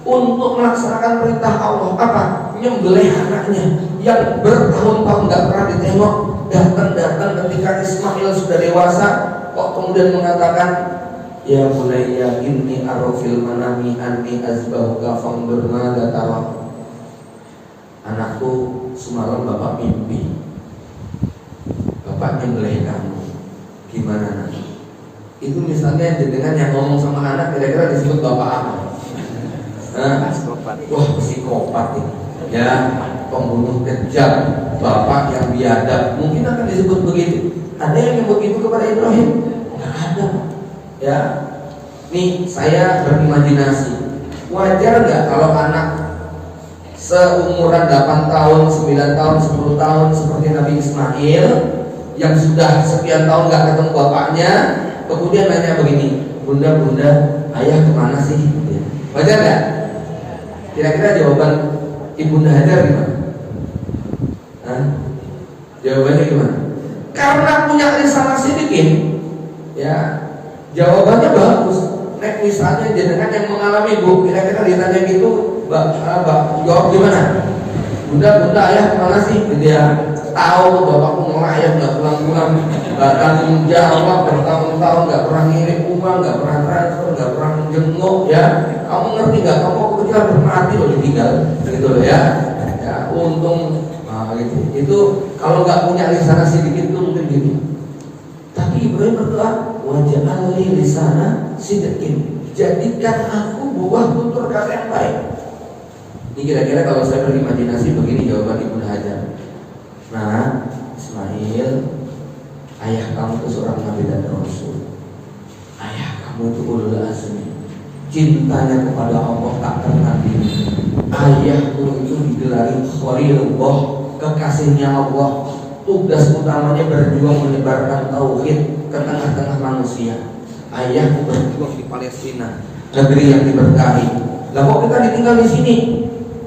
untuk melaksanakan perintah Allah, apa? Menyembelih anaknya yang bertahun-tahun gak pernah ditengok, datang ketika Ismail sudah dewasa, kok kemudian mengatakan, ya bunayya inni ara fil manami anni azbahuka fanzur madza tara. Anakku, semalam bapak mimpi bapak nyembelih kamu, gimana nak? Itu misalnya dengan yang ngomong sama anak kira-kira disebut bapak apa? Wah, psikopat ini, ya, pembunuh kejam, bapak yang biadab, mungkin akan disebut begitu. Ada yang menyebut begitu kepada Ibrahim? Nggak ada, ya. Nih saya berimajinasi, wajar nggak kalau anak seumuran 8 tahun, 9 tahun, 10 tahun seperti Nabi Ismail yang sudah sekian tahun nggak ketemu bapaknya, kemudian nanya begini, bunda, ayah kemana sih? Wajar nggak? Kira-kira jawaban Ibunda Hajar gimana? Jawabannya gimana? Karena punya risalah sedikit, ya, jawabannya bagus. Nek misalnya jenengan yang mengalami bu, kira-kira ditanya gitu, jawab gimana? Bunda, ayah kemana sih? Dia tahu bapakku melayang nggak pulang-pulang, nggak tanggung jawab, bertahun-tahun nggak pernah ngirim uang, nggak pernah transfer, nggak pernah jenguk, ya. Kamu ngerti nggak? Kamu waktu kecil hampir mati loh ditinggal, gitu loh ya. Ya untung, gitu. Itu kalau nggak punya lisan sedikit tuh mungkin gitu. Tapi Ibrahim berdoa, waj'al li lisana sidqin, jadikan aku buah tutur kata yang baik. Ini kira-kira kalau saya berimajinasi begini jawaban Ibnu Hajar. Nah, Ismail, ayah kamu itu seorang nabi dan rasul. Ayah kamu itu ulul azmi. Cintanya kepada Allah tak tertandingi. Ayahmu itu digelari Khalilullah, kekasihnya Allah. Tugas utamanya berjuang menyebarkan tauhid ke tengah-tengah manusia. Ayahmu berjuang di Palestina, negeri yang diberkahi. Lah kok kita ditinggal di sini?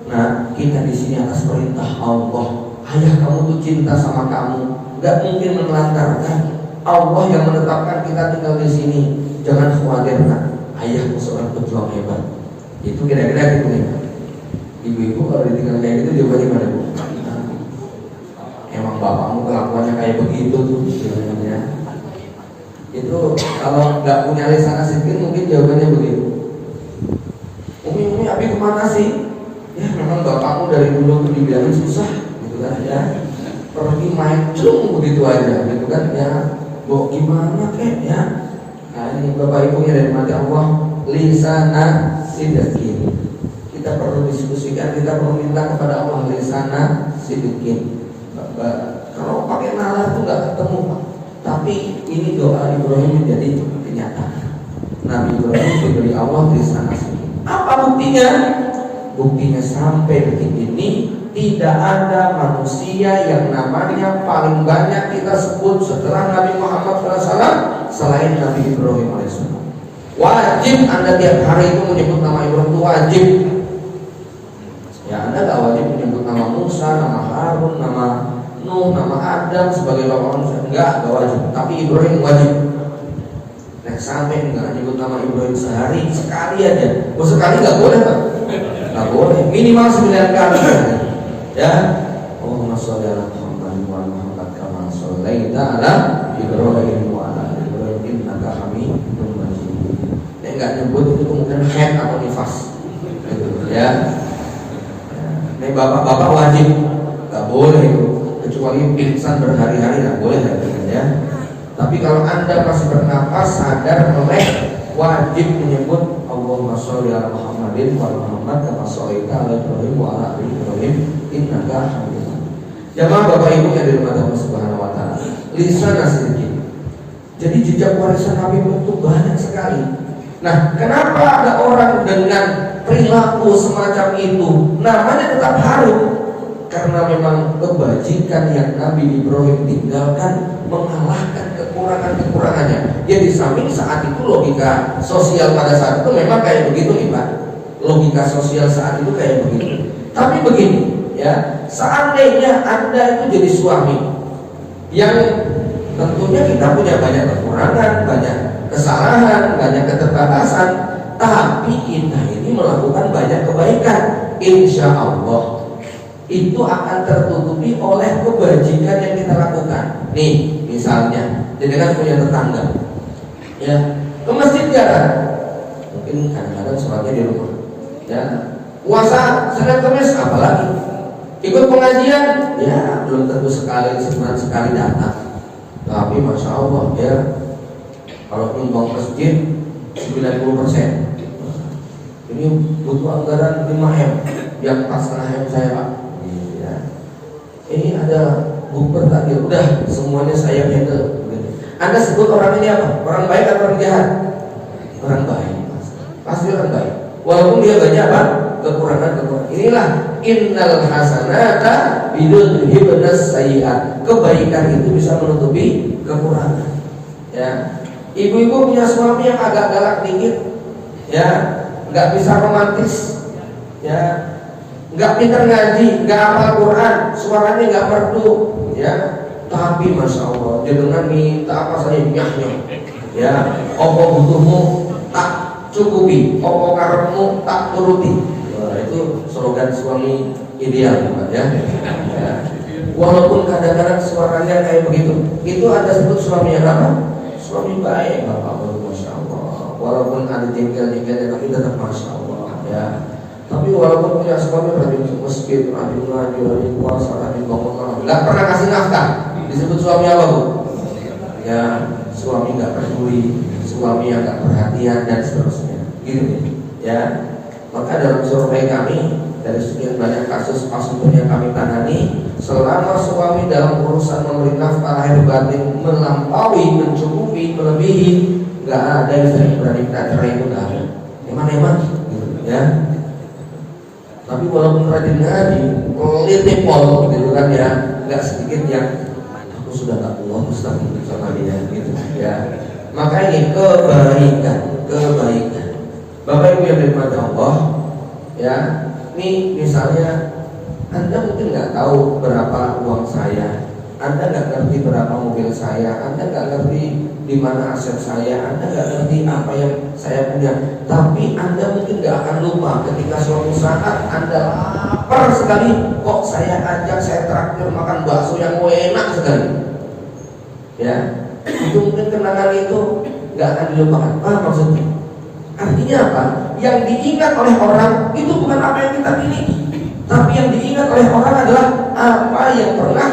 Nah, kita di sini atas perintah Allah. Ayah kamu tuh cinta sama kamu, gak mungkin menelantarkan. Allah yang menetapkan kita tinggal di sini. Jangan khawatir nak. Ayahku seorang pejuang hebat. Itu kira-kira gitu nih. Ibu-ibu kalau ditinggal kayak gitu jawabannya gimana bu? Emang bapakmu kelakuannya kayak begitu tuh jawabannya. Itu kalau nggak punya lisan sedikit mungkin jawabannya begitu. Umi abi kemana sih? Ya memang bapakmu dari dulu tuh dibilangin susah, gitu kan ya. Pergi main cung begitu aja, gitu kan ya. Bo gimana kek ya? Nah ini bapak ibunya dari mati Allah, lisana sidqin. Kita perlu diskusikan, kita perlu minta kepada Allah lisana sidqin. Kalau pakai nalar tuh nggak ketemu Pak. Tapi ini doa Ibrahim menjadi kenyataan. Nabi Ibrahim diberi Allah lisana sidqin. Apa buktinya? Buktinya sampai detik ini tidak ada manusia yang namanya paling banyak kita sebut setelah Nabi Muhammad SAW selain Nabi Ibrahim AS. Wajib Anda tiap hari itu menyebut nama Ibrahim itu wajib. Ya Anda gak wajib menyebut nama Musa, nama Harun, nama Nuh, nama Adam sebagai bapak manusia. Enggak wajib. Tapi Ibrahim wajib. Nah sampai enggak menyebut nama Ibrahim sehari sekali aja. Oh sekali nggak boleh Pak? Nggak boleh. Minimal 9 kali. Ya, Allahumma sholli ala Muhammad wa ala Muhammad kama shallaita ala Ibrahim wa ala Ibrahim innaka Hamidum Majid. Nek enggak nyebut itu kemungkinan haid atau nifas. Gitu ya. Nek bapak-bapak wajib enggak boleh kecuali pingsan berhari-hari enggak boleh ya. Tapi kalau Anda masih bernapas, sadar, melek, wajib menyebut Allahumma sholli ala Muhammadin wa ala Muhammad kama shallaita ala Ibrahim wa ala Ibrahim innaka Hamidum. Jamaah Bapak Ibu yang dirahmati Allah Subhanahu wa taala. Lisan sedikit. Jadi jejak warisan Nabi itu banyak sekali. Nah, kenapa ada orang dengan perilaku semacam itu namanya tetap harum? Karena memang kebajikan yang Nabi Ibrahim tinggalkan mengalahkan kekurangan-kekurangannya. Ya di samping saat itu logika sosial pada saat itu memang kayak begitu nih Pak. Logika sosial saat itu kayak begitu. Tapi begini ya, seandainya Anda itu jadi suami yang Tentunya kita punya banyak kekurangan, banyak kesalahan, banyak keterbatasan, tapi kita ini melakukan banyak kebaikan. Insya Allah itu akan tertutupi oleh kebajikan yang kita lakukan. Nih, misalnya, jadi kan punya tetangga, ya, ke masjid jarang, mungkin kadang-kadang sholatnya di rumah, ya, puasa Senin Kamis apalagi, ikut pengajian, ya, belum tentu sekali, sebulan sekali datang, tapi masya Allah, ya, kalau nyumbang masjid 90%, ini butuh anggaran 5M, yang pas setengah M saya Pak. Ini ada bukber tadi, udah semuanya saya handle. Anda sebut orang ini apa? Orang baik atau orang jahat? Orang baik, pasti orang baik. Walaupun dia banyak apa? Kekurangan. Inilah innal hasanata bidudhibanas sayyi'at. Kebaikan itu bisa menutupi kekurangan. Ya, ibu-ibu punya suami yang agak galak dikit, ya, nggak bisa romantis, ya, nggak pintar ngaji, nggak hafal Quran, suaranya nggak merdu, ya, tapi masya Allah, jenengan minta apa saja nyah-nyah, ya, opo butuhmu tak cukupi, opo karepmu tak turuti. Nah, itu slogan suami ideal, Pak, ya. Ya. Walaupun kadang-kadang suaranya kayak begitu, itu ada sebut suami yang apa? Suami baik, Bapak, masya Allah. Walaupun ada jengkel-jengkelnya, tapi tetap masya Allah, ya. Tapi walaupun punya suami rajin ke masjid, rajin ngaji, rajin puasa, rajin bangun, nggak pernah kasih nafkah, disebut suami apa Bu? Ya, suami nggak peduli, suami yang nggak perhatian dan seterusnya, gitu ya. Maka dalam survei kami dari sekian banyak kasus pasien yang kami tangani, selama suami dalam urusan memberi nafkah lahir batin melampaui, mencukupi, melebihi, nggak ada yang berani kita cerai, itu nggak ada. Eman-eman, gitu ya. Tapi walaupun rajin ngaji, litipol gitu kan ya, nggak sedikit yang aku sudah tak pulang Ustaz sama dia gitu ya. Maka ini kebaikan. Bapak Ibu yang dirahmati Allah, ya, ini misalnya Anda mungkin nggak tahu berapa uang saya, Anda nggak ngerti berapa mobil saya, Anda nggak ngerti di mana aset saya, Anda nggak ngerti apa yang saya punya, tapi Anda mungkin nggak akan lupa ketika suatu saat Anda lapar sekali, kok saya ajak, saya traktir makan bakso yang enak sekali, ya, itu mungkin kenangan itu nggak akan dilupakan. Apa maksudnya? Artinya apa? Yang diingat oleh orang itu bukan apa yang kita miliki, tapi yang diingat oleh orang adalah apa yang pernah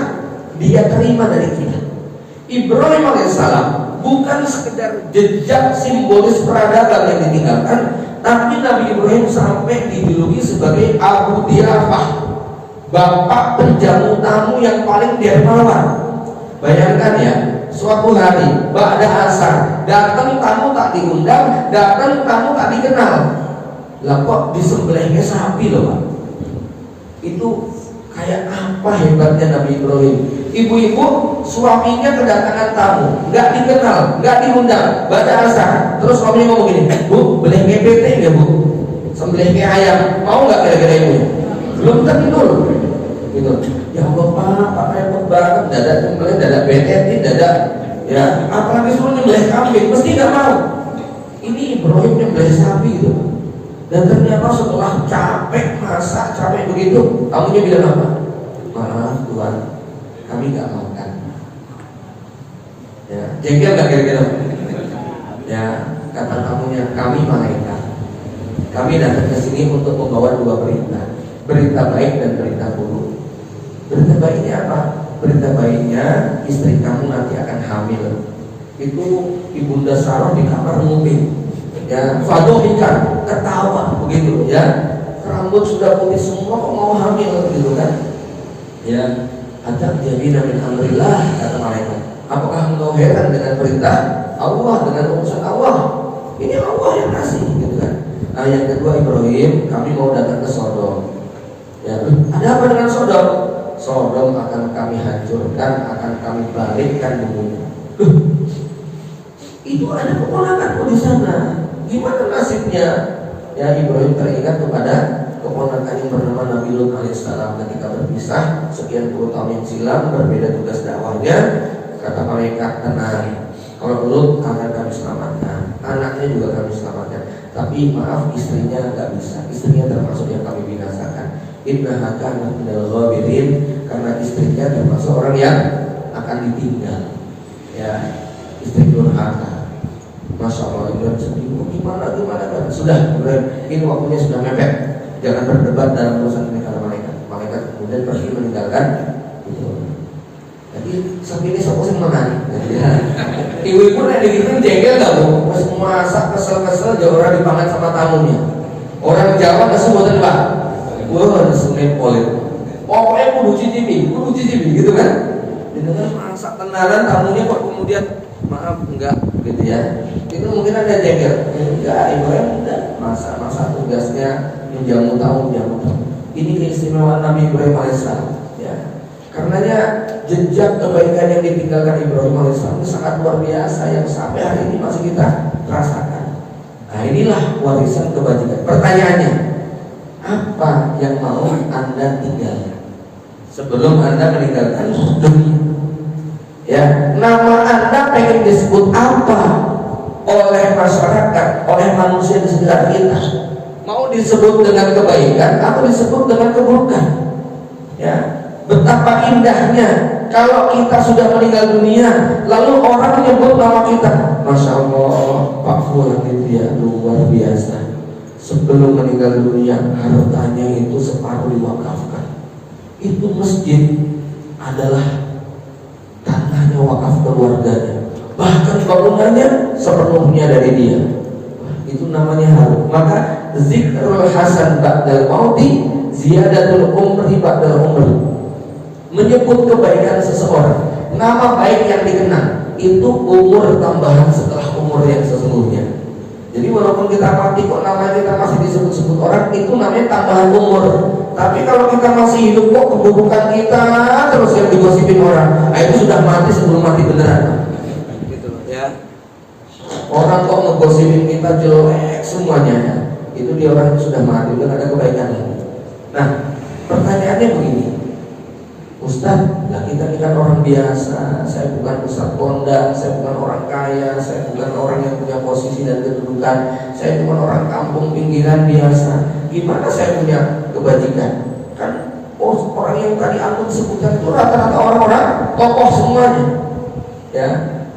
dia terima dari kita. Ibrahim alaihissalam bukan sekedar jejak simbolis peradaban yang ditinggalkan, tapi Nabi Ibrahim sampai dijuluki sebagai Abu Diafah, bapak penjamu tamu yang paling dermawan. Bayangkan ya, suatu hari ba'da asar datang tamu tak diundang, datang tamu tak dikenal, lah kok disembelihnya sapi loh Pak. Itu kayak apa hebatnya Nabi Ibrahim. Ibu-ibu suaminya kedatangan tamu, nggak dikenal, nggak diundang, ba'da asar, terus suaminya ngomong gini, Bu, beli GPT nggak Bu? Sembelih kayak ayam, mau nggak kira-kira ibu? Belum tentu gitu. Ya Allah Pak repot banget, dadak nyembelih, dadak BTT, dadak, ya, apalagi suruh nyembelih kambing, mesti nggak mau. Ini Ibrahim nyembelih sapi gitu. Dan ternyata setelah capek masak, capek begitu, tamunya bilang apa? Maaf Tuhan, kami nggak makan. Ya, jengkel nggak kira-kira? Ya, kata tamunya, kami malaikat. Kami datang ke sini untuk membawa dua berita, berita baik dan berita buruk. Berita baiknya apa? Berita baiknya istri kamu nanti akan hamil. Itu Ibunda Sarah di kamar nguping, ya, fadohikan, ketawa begitu ya, rambut sudah putih semua kok mau hamil gitu kan, ya. Ada jadi min amrillah, kata malaikat. Apakah engkau heran dengan perintah Allah, dengan urusan Allah? Ini Allah yang kasih gitu kan. Nah yang kedua Ibrahim, kami mau datang ke Sodom. Ya, ada apa dengan Sodom? Sodom akan kami hancurkan, akan kami balikkan bumbunya. Itu ada keponakan di sana. Gimana nasibnya? Ya Ibrahim teringat kepada keponakan yang bernama Nabi Lut alaihissalam ketika berpisah sekian puluh tahun yang silam, berbeda tugas dakwahnya. Kata malaikat, tenang, kalau Lut akan kami selamatkan, anaknya juga kami selamatkan. Tapi maaf, istrinya nggak bisa. Istrinya termasuk yang kami binasakan. Innaha kanat minal ghabirin, karena istrinya termasuk orang yang akan ditinggal. Ya, istri durhaka. Masya Allah, Ibrahim sedih. Gimana? Sudah, Ibrahim, ini waktunya sudah mepet. Jangan berdebat dalam urusan ini, kata malaikat. Malaikat kemudian pergi meninggalkan itu. Jadi sampai ini sopo sing menang. Ibu-ibu yang dikirim jengkel gak bu? Pas masak kesel-kesel jauh orang dipangan sama tamunya. Orang Jawa kesel buatan pak. Wah, nesunin polit. Pokoknya kudu cicipi gitu kan? Dengan masak tenaran tamunya kok kemudian maaf enggak gitu ya. Itu mungkin ada jengkel. Enggak, Ibrahim enggak. Masa tugasnya menjamu tamu. Ini keistimewaan Nabi Ibrahim alaihissalam. Ya. Karenanya jejak kebaikan yang ditinggalkan Ibrahim alaihissalam itu sangat luar biasa yang sampai hari ini masih kita rasakan. Nah, inilah warisan kebajikan. Pertanyaannya, apa yang mau Anda tinggalkan sebelum Anda meninggalkan dunia? Ya, nama Anda pengen disebut apa oleh masyarakat, oleh manusia di sekitar kita? Mau disebut dengan kebaikan atau disebut dengan keburukan? Ya, betapa indahnya kalau kita sudah meninggal dunia, lalu orang menyebut nama kita, Masya Allah, Pak Fulan itu ya luar biasa. Sebelum meninggal dunia, hartanya itu separuh diwakafkan. Itu masjid adalah tanahnya wakaf keluarganya. Bahkan bangunannya sepenuhnya dari dia. Itu namanya harum. Maka zikrul hasan ba'dal mauti ziyadatul umri ba'dal umri. Menyebut kebaikan seseorang, nama baik yang dikenang itu umur tambahan setelah umur yang sesungguhnya. Jadi walaupun kita mati kok nama kita masih disebut-sebut orang, itu namanya tambahan umur. Tapi kalau kita masih hidup kok keburukan kita terus yang digosipin orang, nah itu sudah mati sebelum mati beneran. Gitu ya. Orang kok ngegosipin kita jelek semuanya, ya. Itu dia orang itu sudah mati, udah ada kebaikannya. Nah, pertanyaannya begini, Ustaz, lah kita kan orang biasa. Saya bukan ustaz kondang, saya bukan orang kaya, saya bukan orang yang punya posisi dan kedudukan. Saya cuma orang kampung pinggiran biasa. Gimana saya punya kebajikan? Kan orang yang tadi antum sebutkan itu rata-rata orang-orang tokoh semuanya. Ya,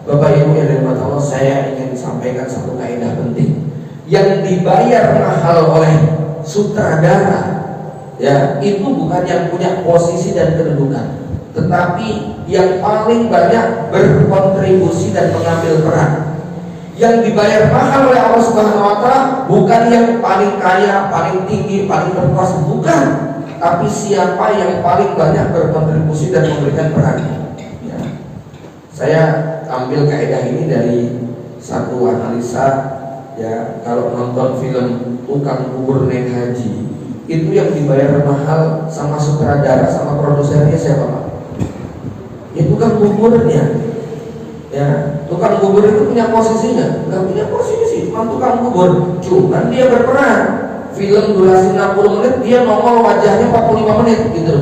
Bapak Ibu yang dirahmati Allah, saya ingin sampaikan satu kaidah penting. Yang dibayar mahal oleh sutradara, ya, itu bukan yang punya posisi dan kedudukan, tetapi yang paling banyak berkontribusi dan mengambil peran. Yang dibayar mahal oleh Allah Subhanahu wa Ta'ala bukan yang paling kaya, paling tinggi, paling berkuasa, bukan, tapi siapa yang paling banyak berkontribusi dan memberikan perannya. Ya. Saya ambil kaidah ini dari satu analisa. Ya, kalau nonton film Tukang Bubur Naik Haji, itu yang dibayar mahal sama sutradara sama produsernya siapa Pak? Ya tukang buburnya. Ya, tukang bubur itu punya posisinya? Nggak punya posisi, cuma tukang bubur. Cuman dia berperan. Film durasi 60 menit, dia nongol wajahnya 45 menit gitu.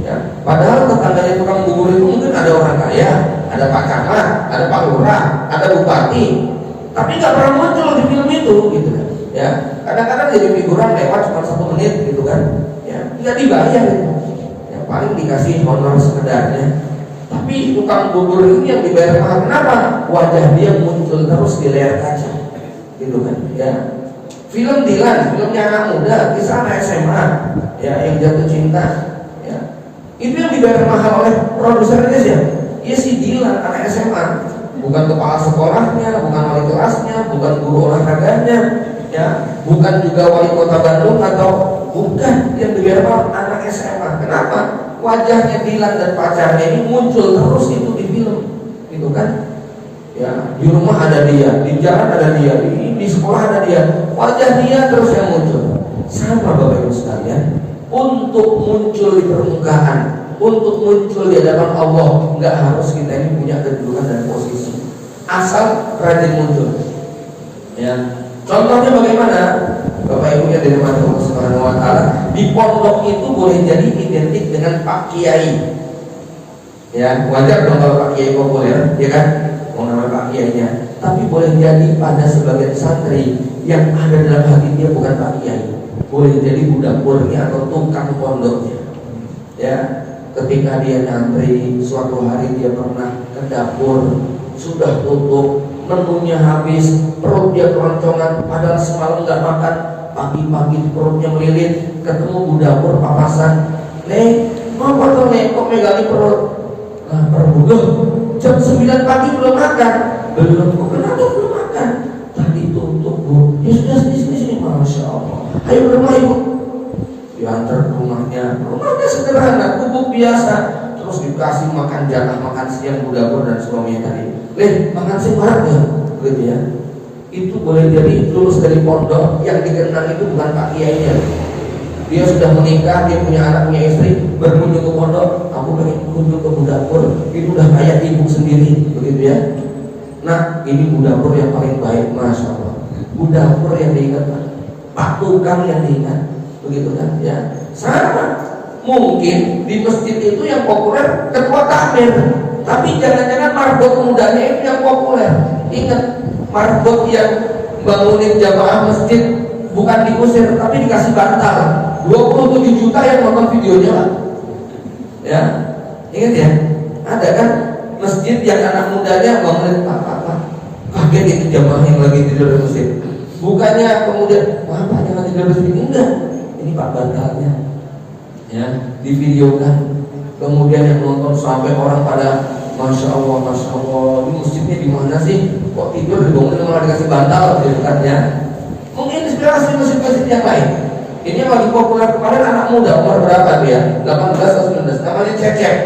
Ya, padahal tetangganya tukang bubur itu mungkin ada orang kaya, ada Pak Camat, ada Pak Lurah, ada Bupati, tapi nggak pernah muncul di film itu gitu kan. Ya, kadang-kadang jadi figuran lewat cuma 1 menit gitu kan. Ya, nggak dibayar itu. Ya, paling dikasih honor sekedarnya. Tapi tukang bubur ini yang dibayar mahal. Kenapa? Wajah dia muncul terus di layar kaca, gitu kan? Ya, film Dilan, filmnya anak muda, kisah anak SMA, ya, yang jatuh cinta, ya, itu yang dibayar mahal oleh produsernya siapa? Ya si Dilan, anak SMA, bukan kepala sekolahnya, bukan wali kelasnya, bukan guru olahraganya, ya, bukan juga wali kota Bandung atau bukan, yang dibayar mahal anak SMA. Kenapa? Wajahnya Dilan dan pacarnya ini muncul terus itu di film, gitu kan? Ya, di rumah ada dia, di jalan ada dia, di sekolah ada dia, wajah dia terus yang muncul. Sama Bapak Ibu sekalian, untuk muncul di permukaan, untuk muncul di hadapan Allah, nggak harus kita ini punya kedudukan dan posisi, asal rajin muncul. Ya, contohnya bagaimana? Bapak Ibu yang dirahmati Allah Subhanahu wa Ta'ala, di pondok itu boleh jadi identik dengan Pak Kiai. Ya wajar dong kalau Pak Kiai populer, ya kan? Mau nama Pak Kiainya. Tapi boleh jadi pada sebagian santri yang ada dalam hati dia bukan Pak Kiai, boleh jadi budak purnya atau tukang pondoknya. Ya, ketika dia nyantri, suatu hari dia pernah ke dapur, sudah tutup, menunya habis, perut dia keroncongan, padahal semalam nggak makan. Pagi-pagi perutnya melilit, ketemu budak pur papasan, "Nek, mau potong nek, kok megali perut?" Nah, perut, jam 9 pagi belum makan. Belum, kok kenapa belum makan? Tadi tutup bu. Ya sudah, sini, masya Allah. Ayo ke rumah ibu. Diantar ke rumahnya sederhana, gubuk biasa. Terus dikasih makan jatah makan siang budapur dan suaminya tadi. Makan siang bareng ya, gitu ya. Itu boleh jadi lulus dari pondok, yang dikenal itu bukan Pak Kiainya. Dia sudah menikah, dia punya anak, punya istri, berkunjung ke pondok, aku pengen kunjung ke budapur, itu udah kayak ibu sendiri, begitu ya. Nah, ini budapur yang paling baik, masya Allah. Budapur yang diingat, Pak Tukang yang diingat, begitu kan? Ya, sama. Mungkin di masjid itu yang populer ketua takmir, tapi jangan-jangan marbot mudanya itu yang populer. Ingat, marbot yang bangunin jamaah masjid bukan diusir, tapi dikasih bantal. 27 juta yang nonton videonya, Pak. Ya, ingat ya, ada kan masjid yang anak mudanya bangunin, Pak, kaget itu jamaah yang lagi tidur di masjid. Bukannya kemudian, wah Pak jangan tidur di sini, enggak. Ini Pak bantalnya, ya, divideokan. Kemudian yang nonton sampai orang pada, masya Allah, ini masjidnya di mana sih? Kok tidur dibangunin malah dikasih bantal, gitu kan ya? Menginspirasi masjid-masjid yang lain. Ini yang lagi populer kemarin anak muda, umur berapa dia? 18 atau 19, namanya Cecep.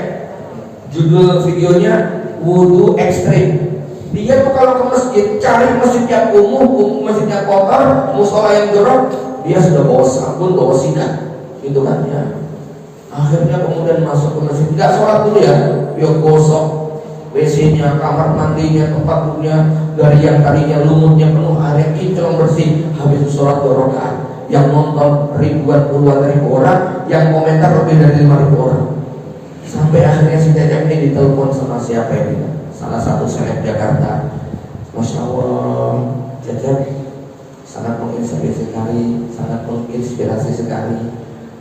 Judul videonya Wudu Ekstrim. Dia tuh kalau ke masjid, cari masjid yang kumuh, masjidnya kotor, musola yang jorok, dia sudah bawa sabun, bawa sikat, gitu kan ya. Akhirnya kemudian masuk ke masjid, nggak sholat dulu ya, dia gosok WC-nya, kamar mandinya, tempat duduknya, dari yang tadinya lumutnya penuh air, kinclong bersih. Habis sholat 2 rakaat. Yang nonton ribuan, puluhan ribu orang, yang komentar lebih dari 5.000 orang. Sampai akhirnya si Cecep ini ditelepon sama siapa ini? Salah satu seleb Jakarta. Masya Allah, Cecep sangat menginspirasi sekali,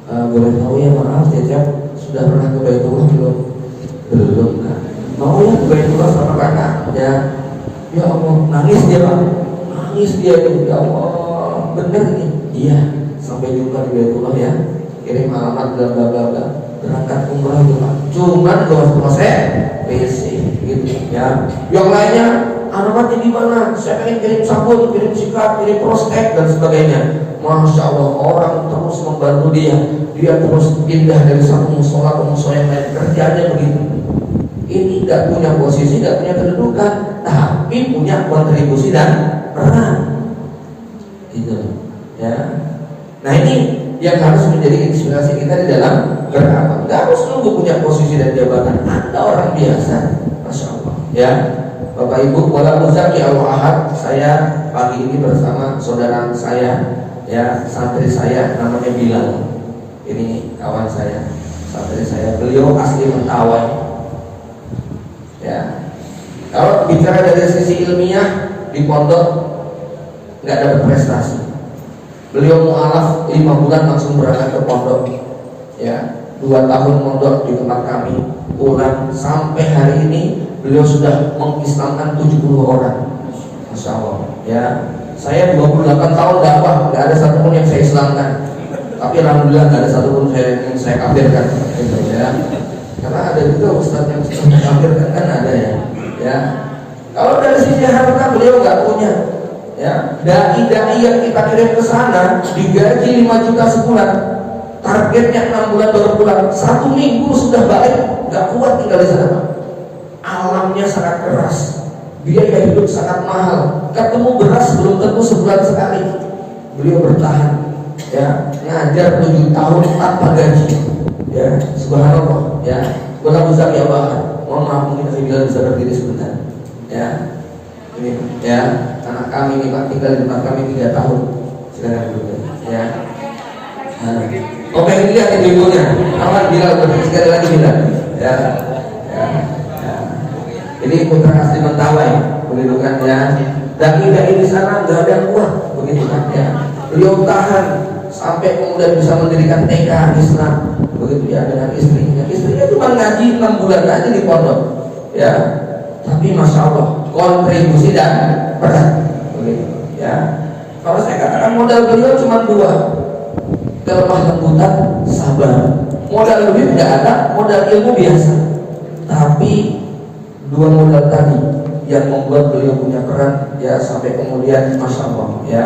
boleh tahu ya, maaf Cecep, sudah pernah ke Baitullah belum? Belum kan? Mau ya ke Baitullah sama kakak? Ya Allah, nangis dia Pak, nangis dia itu, ya Allah, bener nih. Iya, sampai jumpa di Baitullah ya, kirim alamat bla bla bla, berangkat umrah itu Pak. Cuman proses PC gitu ya. Yang lainnya alamatnya di mana? Saya pengen kirim sabun, kirim sikat, kirim prospek dan sebagainya. Masya Allah, orang terus membantu dia. Dia terus pindah dari satu musola ke musola yang lain. Kerjanya begitu. Ini tidak punya posisi, tidak punya kedudukan, tapi punya kontribusi dan peran. Itu. Ya. Nah ini yang harus menjadi inspirasi kita di dalam beramal. Gak harus nunggu punya posisi dan jabatan. Anda orang biasa, masya Allah. Ya, Bapak Ibu, wala muzaki al-ahad. Saya pagi ini bersama saudara saya, ya, santri saya, namanya Bilal. Ini kawan saya, santri saya. Beliau asli Mentawai. Ya, kalau bicara dari sisi ilmiah di pondok nggak dapat prestasi. Beliau mu'alaf 5 bulan langsung berangkat ke pondok, ya, 2 tahun pondok di tempat kami, pulang sampai hari ini beliau sudah mengislamkan 70 orang, masya Allah. Ya, saya 28 tahun dakwah, nggak ada satupun yang saya islamkan, tapi alhamdulillah nggak ada satupun yang saya kafirkan, gitu, ya. Karena ada juga ustadz yang kafirkan kan ada ya. Ya, kalau dari sisi harta beliau nggak punya. Ya, dai yang kita kirim ke sana digaji 5 juta sebulan, targetnya 6 bulan baru pulang, 1 minggu sudah balik, nggak kuat tinggal di sana. Alamnya sangat keras, biaya hidup sangat mahal, ketemu beras belum tentu sebulan sekali. Beliau bertahan, ya, ngajar 7 tahun tanpa gaji, ya, subhanallah, ya. Wala muzaki Allah, mohon maaf mungkin saya bisa berdiri sebentar, ya. Ini ya, anak kami ini Pak tinggal di tempat kami 3 tahun. Silakan dulu ya. Nah, oke, ini lihat ibunya. Aman Bilal, sekali lagi Bilal. Ya, ya. Ya. Ini putra asli Mentawai, begitu kan ya. Dai di sana nggak ada yang kuat, begitu kan ya. Beliau tahan sampai kemudian bisa mendirikan TK Islam, begitu ya, dengan istrinya. Istrinya cuma ngaji 6 bulan aja di pondok, ya. Tapi masya Allah kontribusi dan berat, begitu ya. Kalau saya katakan modal beliau cuma 2, kelemah lembutan, sabar. Modal lebih tidak ada, modal ilmu biasa. Tapi 2 modal tadi yang membuat beliau punya peran ya sampai kemudian masya Allah ya.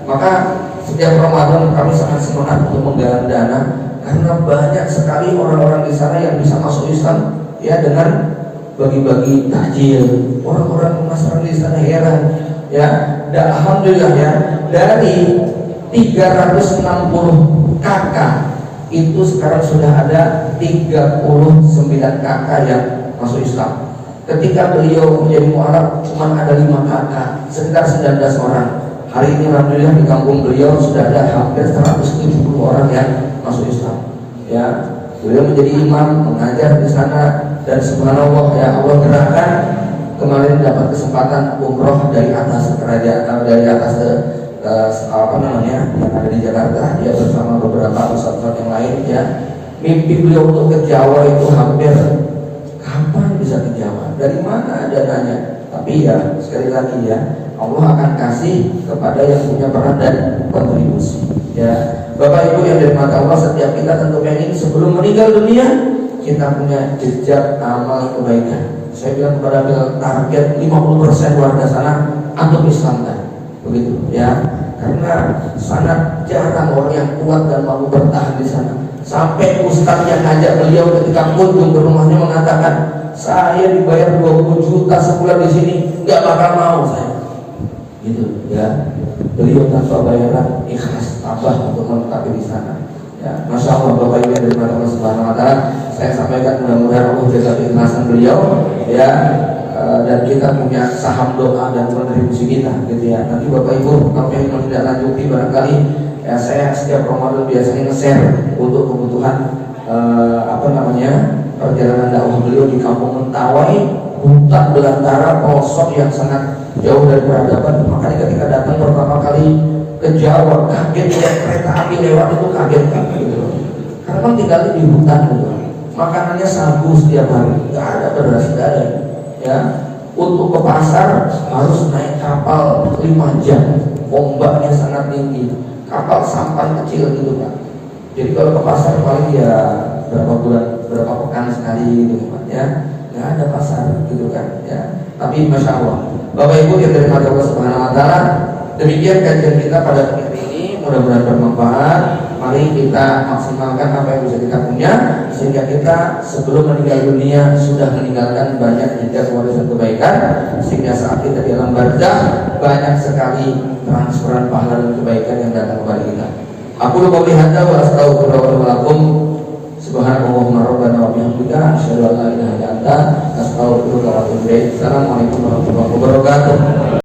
Maka setiap Ramadan kami sangat semangat untuk menggalang dana karena banyak sekali orang-orang di sana yang bisa masuk Islam ya dengan bagi-bagi takjil. Orang-orang Nasrani di sana heran ya. Dan alhamdulillah ya, dari 360 kakak itu sekarang sudah ada 39 kakak yang masuk Islam. Ketika beliau menjadi mu'alaf cuma ada 5 kakak, sekitar 19 orang. Hari ini alhamdulillah di kampung beliau sudah ada hampir 170 orang yang masuk Islam. Ya, beliau menjadi imam, mengajar di sana dan subhanallah ya, Allah gerakan kemarin dapat kesempatan umroh dari atas kerajaan, dari atas apa namanya yang ada di Jakarta, dia bersama beberapa ustadz yang lain ya. Mimpi beliau untuk ke Jawa itu hampir kapan bisa ke Jawa, dari mana dananya. Tapi ya sekali lagi ya, Allah akan kasih kepada yang punya peran dan kontribusi ya. Bapak Ibu yang dirahmati Allah, setiap kita tentu pengen sebelum meninggal dunia kita punya jejak amal kebaikan. Saya bilang kepada beliau, target 50% warga sana antum Islamkan, begitu ya. Karena sangat jarang orang yang kuat dan mampu bertahan di sana. Sampai ustaz yang ngajak beliau ketika kunjung ke rumahnya mengatakan, saya dibayar 20 juta sebulan di sini, nggak bakal mau saya. Gitu ya. Beliau tanpa bayaran ikhlas tabah untuk menetap di sana. Ya, masya Allah Bapak Ibu dari Allah Subhanahu Wa Taala, saya sampaikan mudah-mudahan Allah jaga keikhlasan beliau ya, dan kita punya saham doa dan kontribusi kita gitu ya. Nanti Bapak Ibu kalau yang menindaklanjuti barangkali ya, saya setiap Ramadan biasanya nge-share untuk kebutuhan apa namanya perjalanan dakwah beliau di kampung Mentawai, hutan belantara, pelosok yang sangat jauh dari peradaban. Makanya ketika datang pertama kali ke Jawa kaget ya, kereta api lewat itu kaget kan gitu loh. Karena kan tinggalnya di hutan gitu. Makanannya sagu setiap hari, nggak ada beras, nggak ada ya. Untuk ke pasar harus naik kapal 5 jam, ombaknya sangat tinggi, kapal sampan kecil gitu kan. Jadi kalau ke pasar paling ya berapa bulan, berapa pekan sekali gitu kan ya. Nggak ada pasar gitu kan ya. Tapi masya Allah Bapak Ibu yang dari Allah Subhanahu Wa Taala, demikian kajian kita pada hari ini, mudah-mudahan bermanfaat. Mari kita maksimalkan apa yang bisa kita punya sehingga kita sebelum meninggal dunia sudah meninggalkan banyak jejak warisan kebaikan, sehingga saat kita di alam barzakh banyak sekali transferan pahala dan kebaikan yang datang kepada kita. Aku qouli hadza wa astaghfirullaha wa lakum. Subhanallahumma rabbana wa bihamdika asyhadu an la ilaha illa anta astaghfiruka wa atubu ilaik. Assalamualaikum warahmatullahi wabarakatuh.